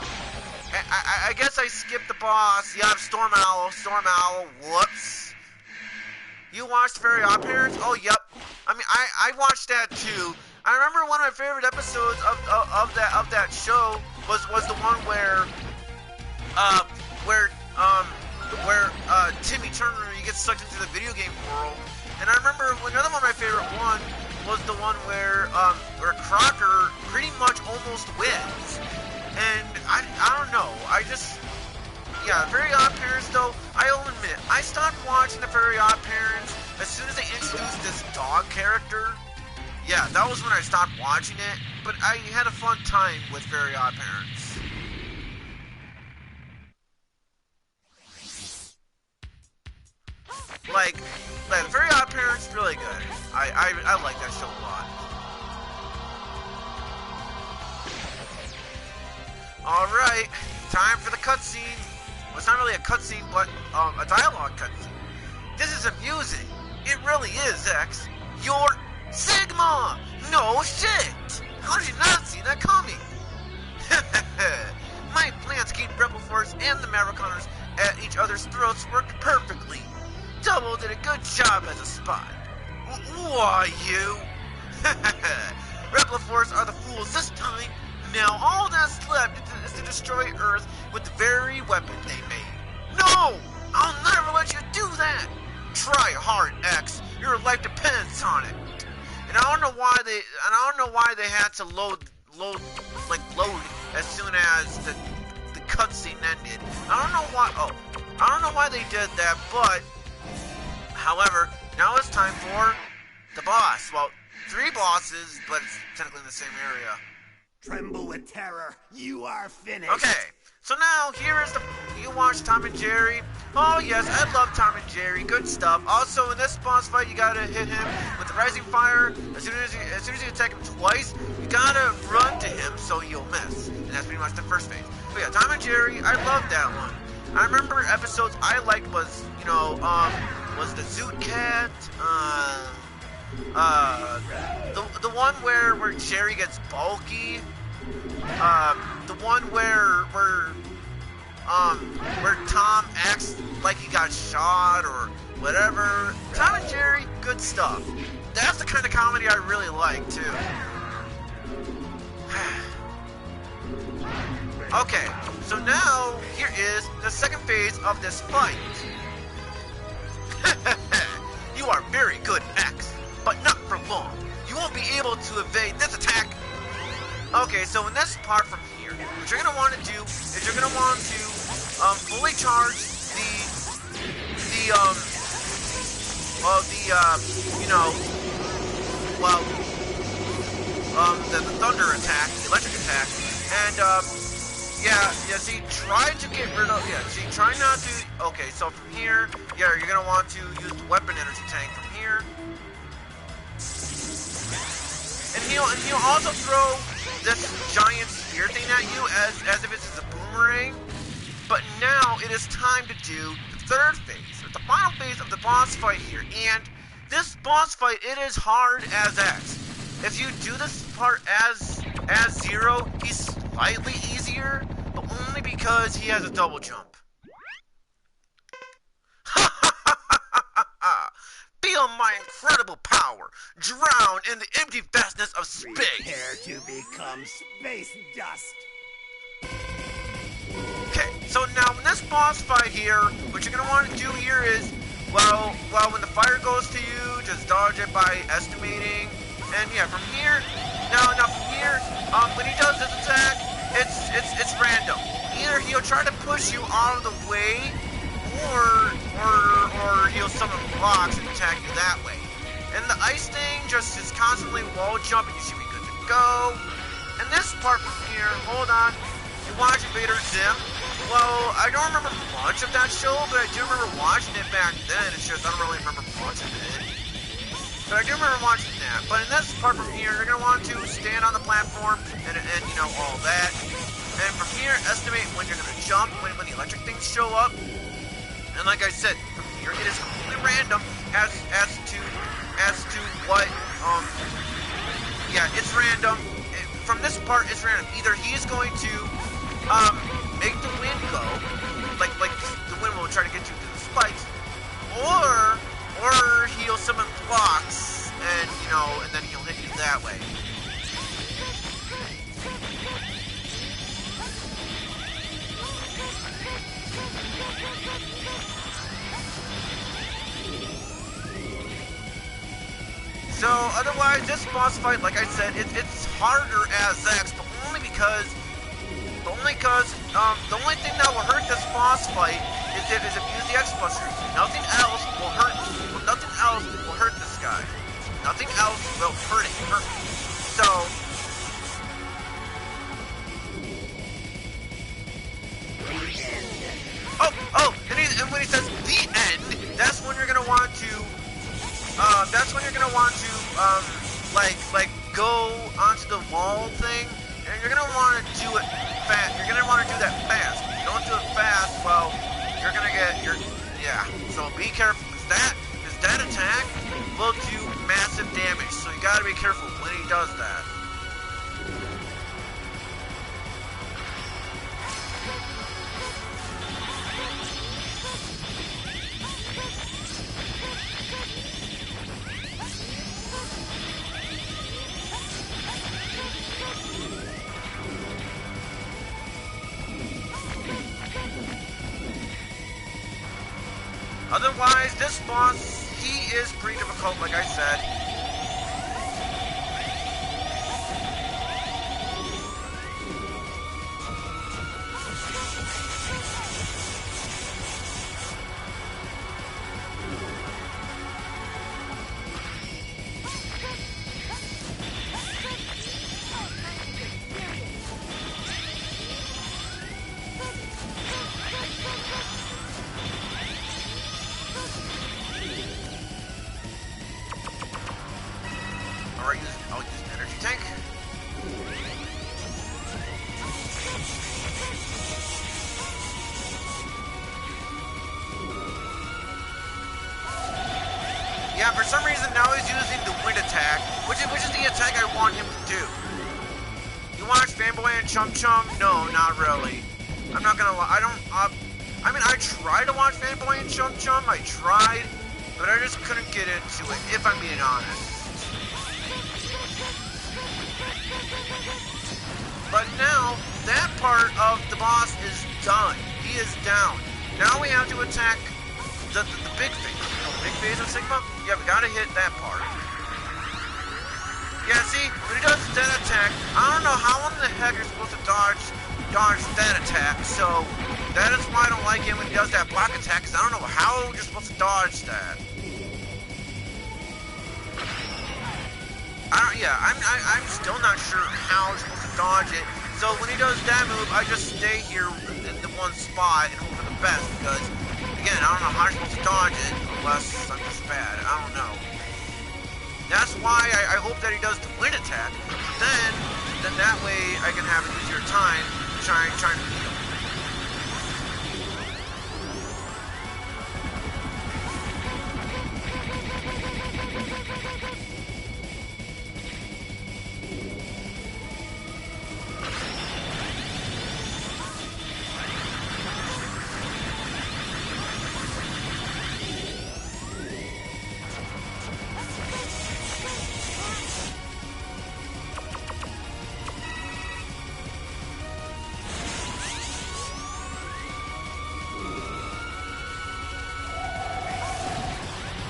I guess I skipped the boss. Yeah, Storm Owl. Whoops. You watched Fairy Odd Parents? Oh, yep. I mean, I watched that too. I remember one of my favorite episodes of that show was the one where Timmy Turner, he gets sucked into the video game world. And I remember another one of my favorite one was the one where Crocker pretty much almost wins. And I don't know. Fairy Odd Parents though, I will admit, I stopped watching the Fairy Odd Parents as soon as they introduced this dog character. Yeah, that was when I stopped watching it, but I had a fun time with Fairy Odd Parents. like the Very Odd Parents, really good. I like that show a lot. Alright, time for the cutscene. Well, it's not really a cutscene, but a dialogue cutscene. This is amusing. It really is, X. You're Sigma! No shit! How did you not see that coming? My plans to keep Rebel Force and the Maverickers at each other's throats worked perfectly. Double did a good job as a spy. Why, you? Rebel Force are the fools this time. Now all that's left is to destroy Earth with the very weapon they made. No! I'll never let you do that! Try hard, X. Your life depends on it. And I don't know why they had to load as soon as the cutscene ended. I don't know why they did that, but however, now it's time for the boss. Well, 3 bosses, but it's technically in the same area. Tremble with terror. You are finished. Okay, so now here is you watch Tom and Jerry. Oh yes, I love Tom and Jerry. Good stuff. Also, in this boss fight, you gotta hit him with the rising fire. As soon as you attack him twice, you gotta run to him so you'll miss. And that's pretty much the first phase. But yeah, Tom and Jerry, I love that one. I remember episodes I liked was, was the Zoot Cat, the one where Jerry gets bulky, the one where Tom acts like he got shot or whatever. Tom and Jerry, good stuff. That's the kind of comedy I really like too. Okay, so now here is the second phase of this fight. You are very good, X, but not for long. You won't be able to evade this attack. Okay, so in this part from here, what you're gonna want to do is you're gonna want to fully charge the thunder attack, the electric attack, and see, try to get rid of, try not to, okay, so from here, you're gonna want to use the weapon energy tank from here, and he'll also throw this giant spear thing at you as if it's a boomerang. But now it is time to do the third phase, or the final phase of the boss fight here. And this boss fight, it is hard as X. If you do this part as Zero, he's slightly easier, but only because he has a double jump. Feel my incredible power, drown in the empty vastness of space. Prepare to become space dust. Okay, so now in this boss fight here, what you're gonna want to do here is, well, when the fire goes to you, just dodge it by estimating, and yeah, from here, now from here, when he does this attack, it's random. Either he'll try to push you out of the way, or he'll summon blocks and attack you that way. And the ice thing just is constantly wall jumping. You should be good to go. And this part from here, hold on. You watch Invader Zim. Well, I don't remember much of that show, but I do remember watching it back then. It's just I don't really remember much of it. But I do remember watching that. But in this part from here, you're gonna want to stand on the platform and all that. And from here, estimate when you're gonna jump, when the electric things show up. And like I said, from here it is completely random as to what it's random. From this part it's random. Either he is going to make the wind go, like the wind will try to get you through the spikes, or he'll summon blocks and then he'll hit you that way. So otherwise, this boss fight, like I said, it's harder as X, but only because the only thing that will hurt this boss fight is if you use the X Buster. Nothing else will hurt. Nothing else will hurt this guy. Nothing else will hurt him. So. And when he says the end, that's when you're gonna want gonna want to like go onto the wall thing, and you're gonna want to do it fast. You're gonna want to do that fast. If you don't do it fast, well, you're gonna get yeah. So be careful, because that attack will do massive damage. So you gotta be careful when he does that. Otherwise, this boss, he is pretty difficult, like I said. I'll use the energy tank. Yeah, for some reason now he's using the wind attack, which is the attack I want him to do. You watch Fanboy and Chum Chum? No, not really. I'm not gonna lie. I mean, I tried to watch Fanboy and Chum Chum. I tried, but I just couldn't get into it, if I'm being honest. But now, that part of the boss is done. He is down. Now we have to attack the big phase. You know, big phase of Sigma? Yeah, we gotta hit that part. Yeah, see, when he does that attack, I don't know how in the heck you're supposed to dodge that attack, so that is why I don't like him when he does that block attack, because I don't know how you're supposed to dodge that. I'm still not sure how you're supposed to dodge it. So when he does that move, I just stay here in the one spot and hope for the best, because, again, I don't know how you're supposed to dodge it, unless I'm just bad. I don't know. That's why I hope that he does the wind attack, then that way I can have an easier time trying to beat him.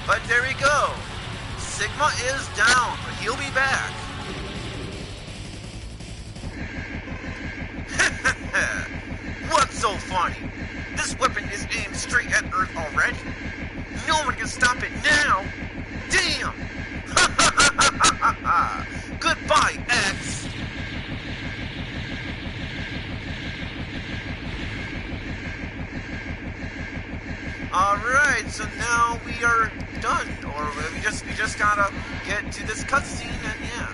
But there we go. Sigma is down, but he'll be back. What's so funny? This weapon is aimed straight at Earth already. No one can stop it now. Damn! Goodbye, X. Alright, so now we are done, or we just gotta get to this cutscene, and yeah.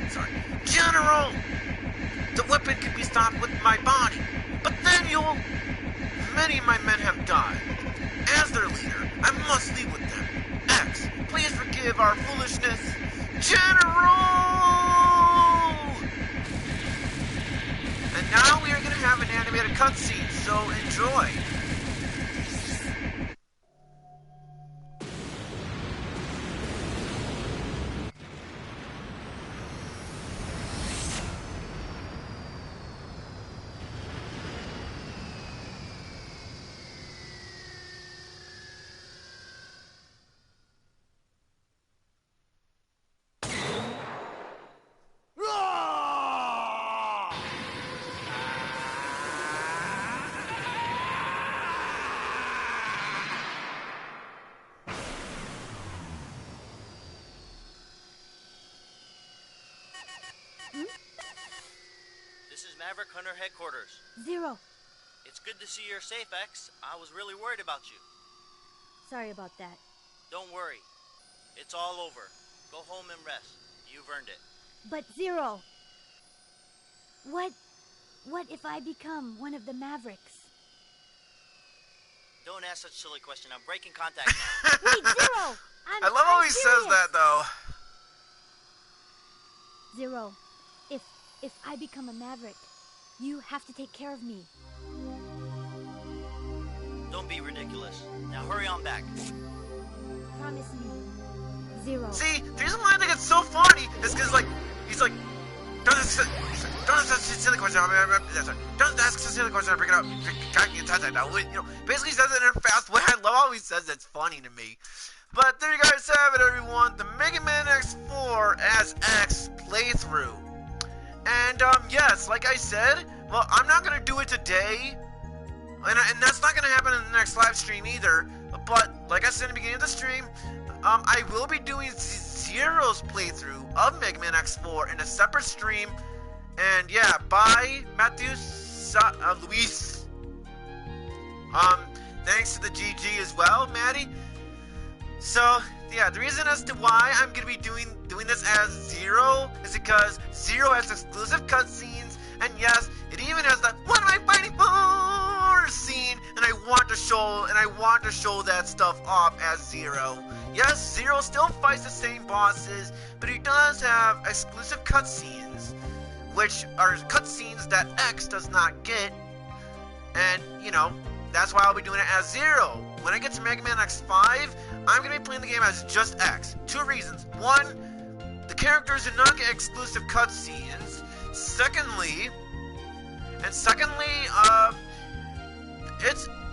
Sorry. General! The weapon can be stopped with my body, but then many of my men have died. As their leader, I must leave with them. X, please forgive our foolishness. General! And now we are going to have an animated cutscene, so enjoy. This is Maverick Hunter Headquarters. Zero. It's good to see you're safe, X. I was really worried about you. Sorry about that. Don't worry. It's all over. Go home and rest. You've earned it. But Zero, what if I become one of the Mavericks? Don't ask such a silly question. I'm breaking contact now. Wait, Zero! I love how he says that, though. Zero, if I become a Maverick, you have to take care of me. Don't be ridiculous. Now hurry on back. Promise me. Zero. See, the reason why I think it's so funny is because, like, he's like, don't ask a silly question. Don't ask a silly question. I bring it up. I can touch that now. You know, basically, he says it in a fast way. I love how he says it's funny to me. But there you guys have it, everyone. The Mega Man X4 as X playthrough. And, yes, like I said, well, I'm not going to do it today. And that's not going to happen in the next live stream either. But, like I said in the beginning of the stream, I will be doing Zero's playthrough of Mega Man X4 in a separate stream. And, yeah, bye, Luis. Thanks to the GG as well, Maddie. So, yeah, the reason as to why I'm going to be doing this as Zero is because Zero has exclusive cutscenes, and yes, it even has the "What am I fighting for?" scene, and I want to show that stuff off as Zero. Yes, Zero still fights the same bosses, but he does have exclusive cutscenes, which are cutscenes that X does not get, and, you know, that's why I'll be doing it as Zero. When I get to Mega Man X5, I'm going to be playing the game as just X. Two reasons. One, the characters do not get exclusive cutscenes. Secondly,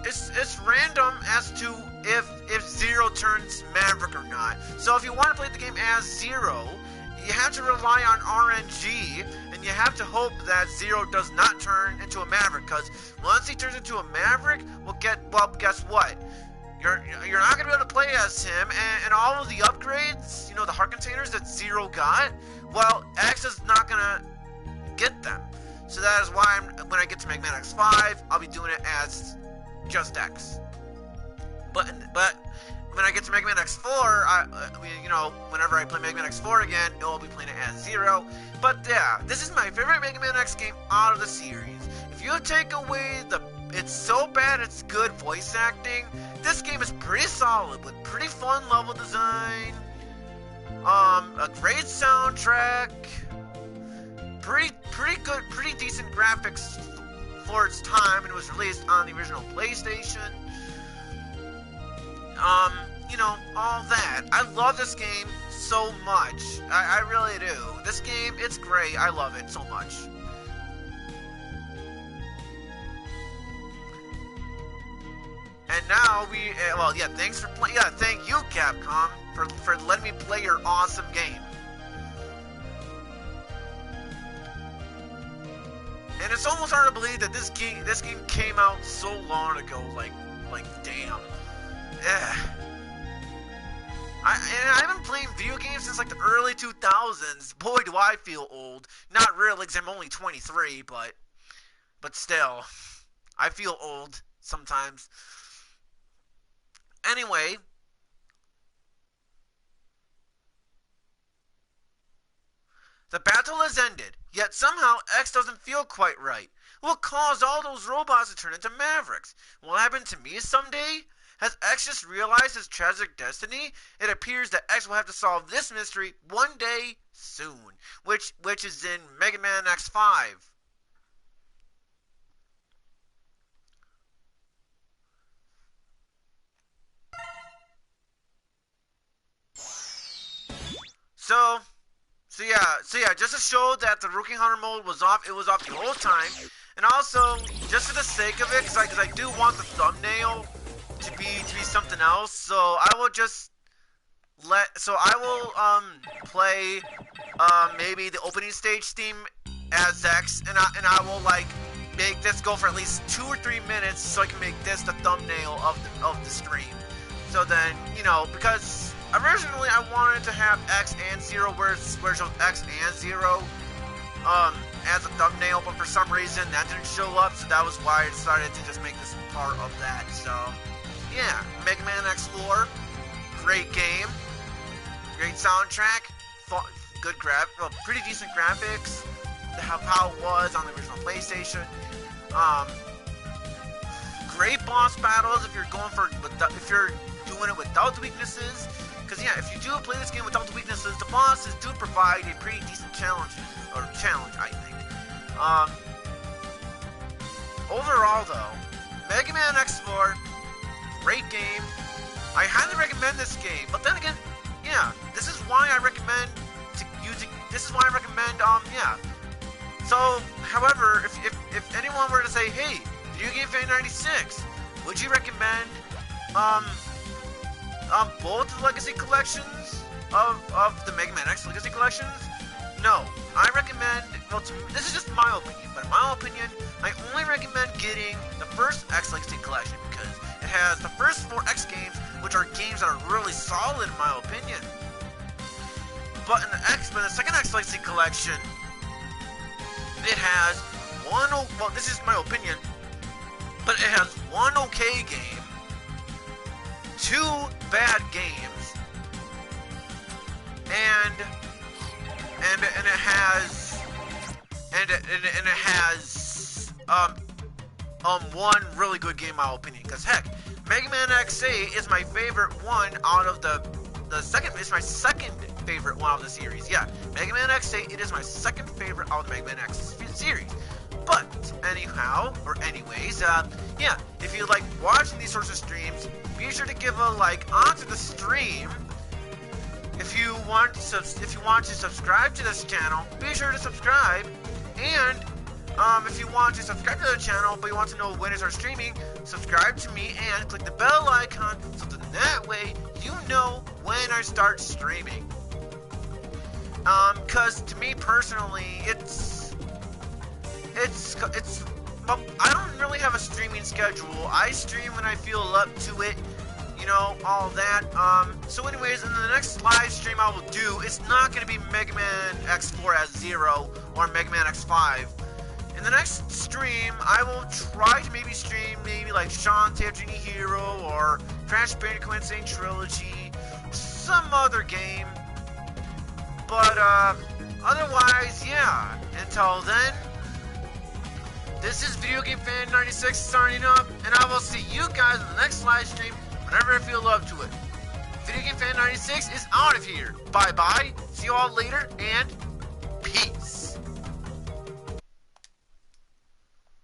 it's random as to if Zero turns Maverick or not. So if you want to play the game as Zero, you have to rely on RNG, and you have to hope that Zero does not turn into a Maverick, because once he turns into a Maverick, guess what? You're not going to be able to play as him, and all of the upgrades, you know, the heart containers that Zero got, well, X is not going to get them. So that is why when I get to Mega Man X5, I'll be doing it as just X. But when I get to Mega Man X4, you know, whenever I play Mega Man X4 again, I'll be playing it as Zero. But yeah, this is my favorite Mega Man X game out of the series. If you take away it's so bad it's good voice acting, this game is pretty solid with pretty fun level design, a great soundtrack, pretty good, pretty decent graphics for its time, and it was released on the original PlayStation. You know, all that. I love this game so much. I really do. This game, it's great. I love it so much. And now thanks for playing. Yeah, thank you, Capcom, for letting me play your awesome game. And it's almost hard to believe that this game came out so long ago. Like damn. I haven't played video games since like the early 2000s. Boy, do I feel old. Not really, because I'm only 23, but still, I feel old sometimes. Anyway, the battle has ended, yet somehow X doesn't feel quite right. What caused all those robots to turn into Mavericks? Will it happen to me someday? Has X just realized his tragic destiny? It appears that X will have to solve this mystery one day soon, which is in Mega Man X5. So yeah, just to show that the Rookie Hunter mode was off, it was off the whole time, and also just for the sake of it, because I do want the thumbnail to be something else, so I will play maybe the opening stage theme as X, and I will like make this go for at least 2 or 3 minutes, so I can make this the thumbnail of the stream. So then, you know, because originally I wanted to have X and Zero, where it shows X and Zero. as a thumbnail, but for some reason that didn't show up, so that was why I decided to just make this part of that. So, yeah, Mega Man X4, great game, great soundtrack, good pretty decent graphics, how it was on the original PlayStation. Great boss battles if you're doing it without the weaknesses. Because yeah, if you do play this game without the weaknesses, the bosses do provide a pretty decent challenge, I think. Overall though, Mega Man X4, great game. I highly recommend this game. But then again, yeah, this is why I recommend yeah. So, however, if anyone were to say, hey, Video Game Fan 96, would you recommend both the Legacy Collections of the Mega Man X Legacy Collections? No, I recommend, this is just my opinion, but in my opinion, I only recommend getting the first X Legacy Collection because it has the first 4 X games, which are games that are really solid in my opinion. But in the second X Legacy Collection, it has this is my opinion, but it has one okay game, 2 bad games, and it has one really good game in my opinion. Because heck, Mega Man X8 is my favorite one out of the second. It's my second favorite one of the series. Yeah, Mega Man X8. It is my second favorite out of the Mega Man X series. But anyways, yeah. If you like watching these sorts of streams, be sure to give a like onto the stream. If you want to subscribe to this channel, be sure to subscribe. And if you want to subscribe to the channel, but you want to know when I start streaming, subscribe to me and click the bell icon, so that way you know when I start streaming. Cause to me personally, well, I don't really have a streaming schedule. I stream when I feel up to it, you know, all that. So anyways, in the next live stream I will do, it's not going to be Mega Man X4 as 0 or Mega Man X5. In the next stream, I will try to maybe stream like Shantae of Genie Hero or Crash Bandicoot Insane Trilogy, some other game. But otherwise, yeah, until then, this is Video Game Fan 96 signing up, and I will see you guys in the next live stream whenever I feel up to it. Video Game Fan 96 is out of here. Bye bye. See you all later, and peace.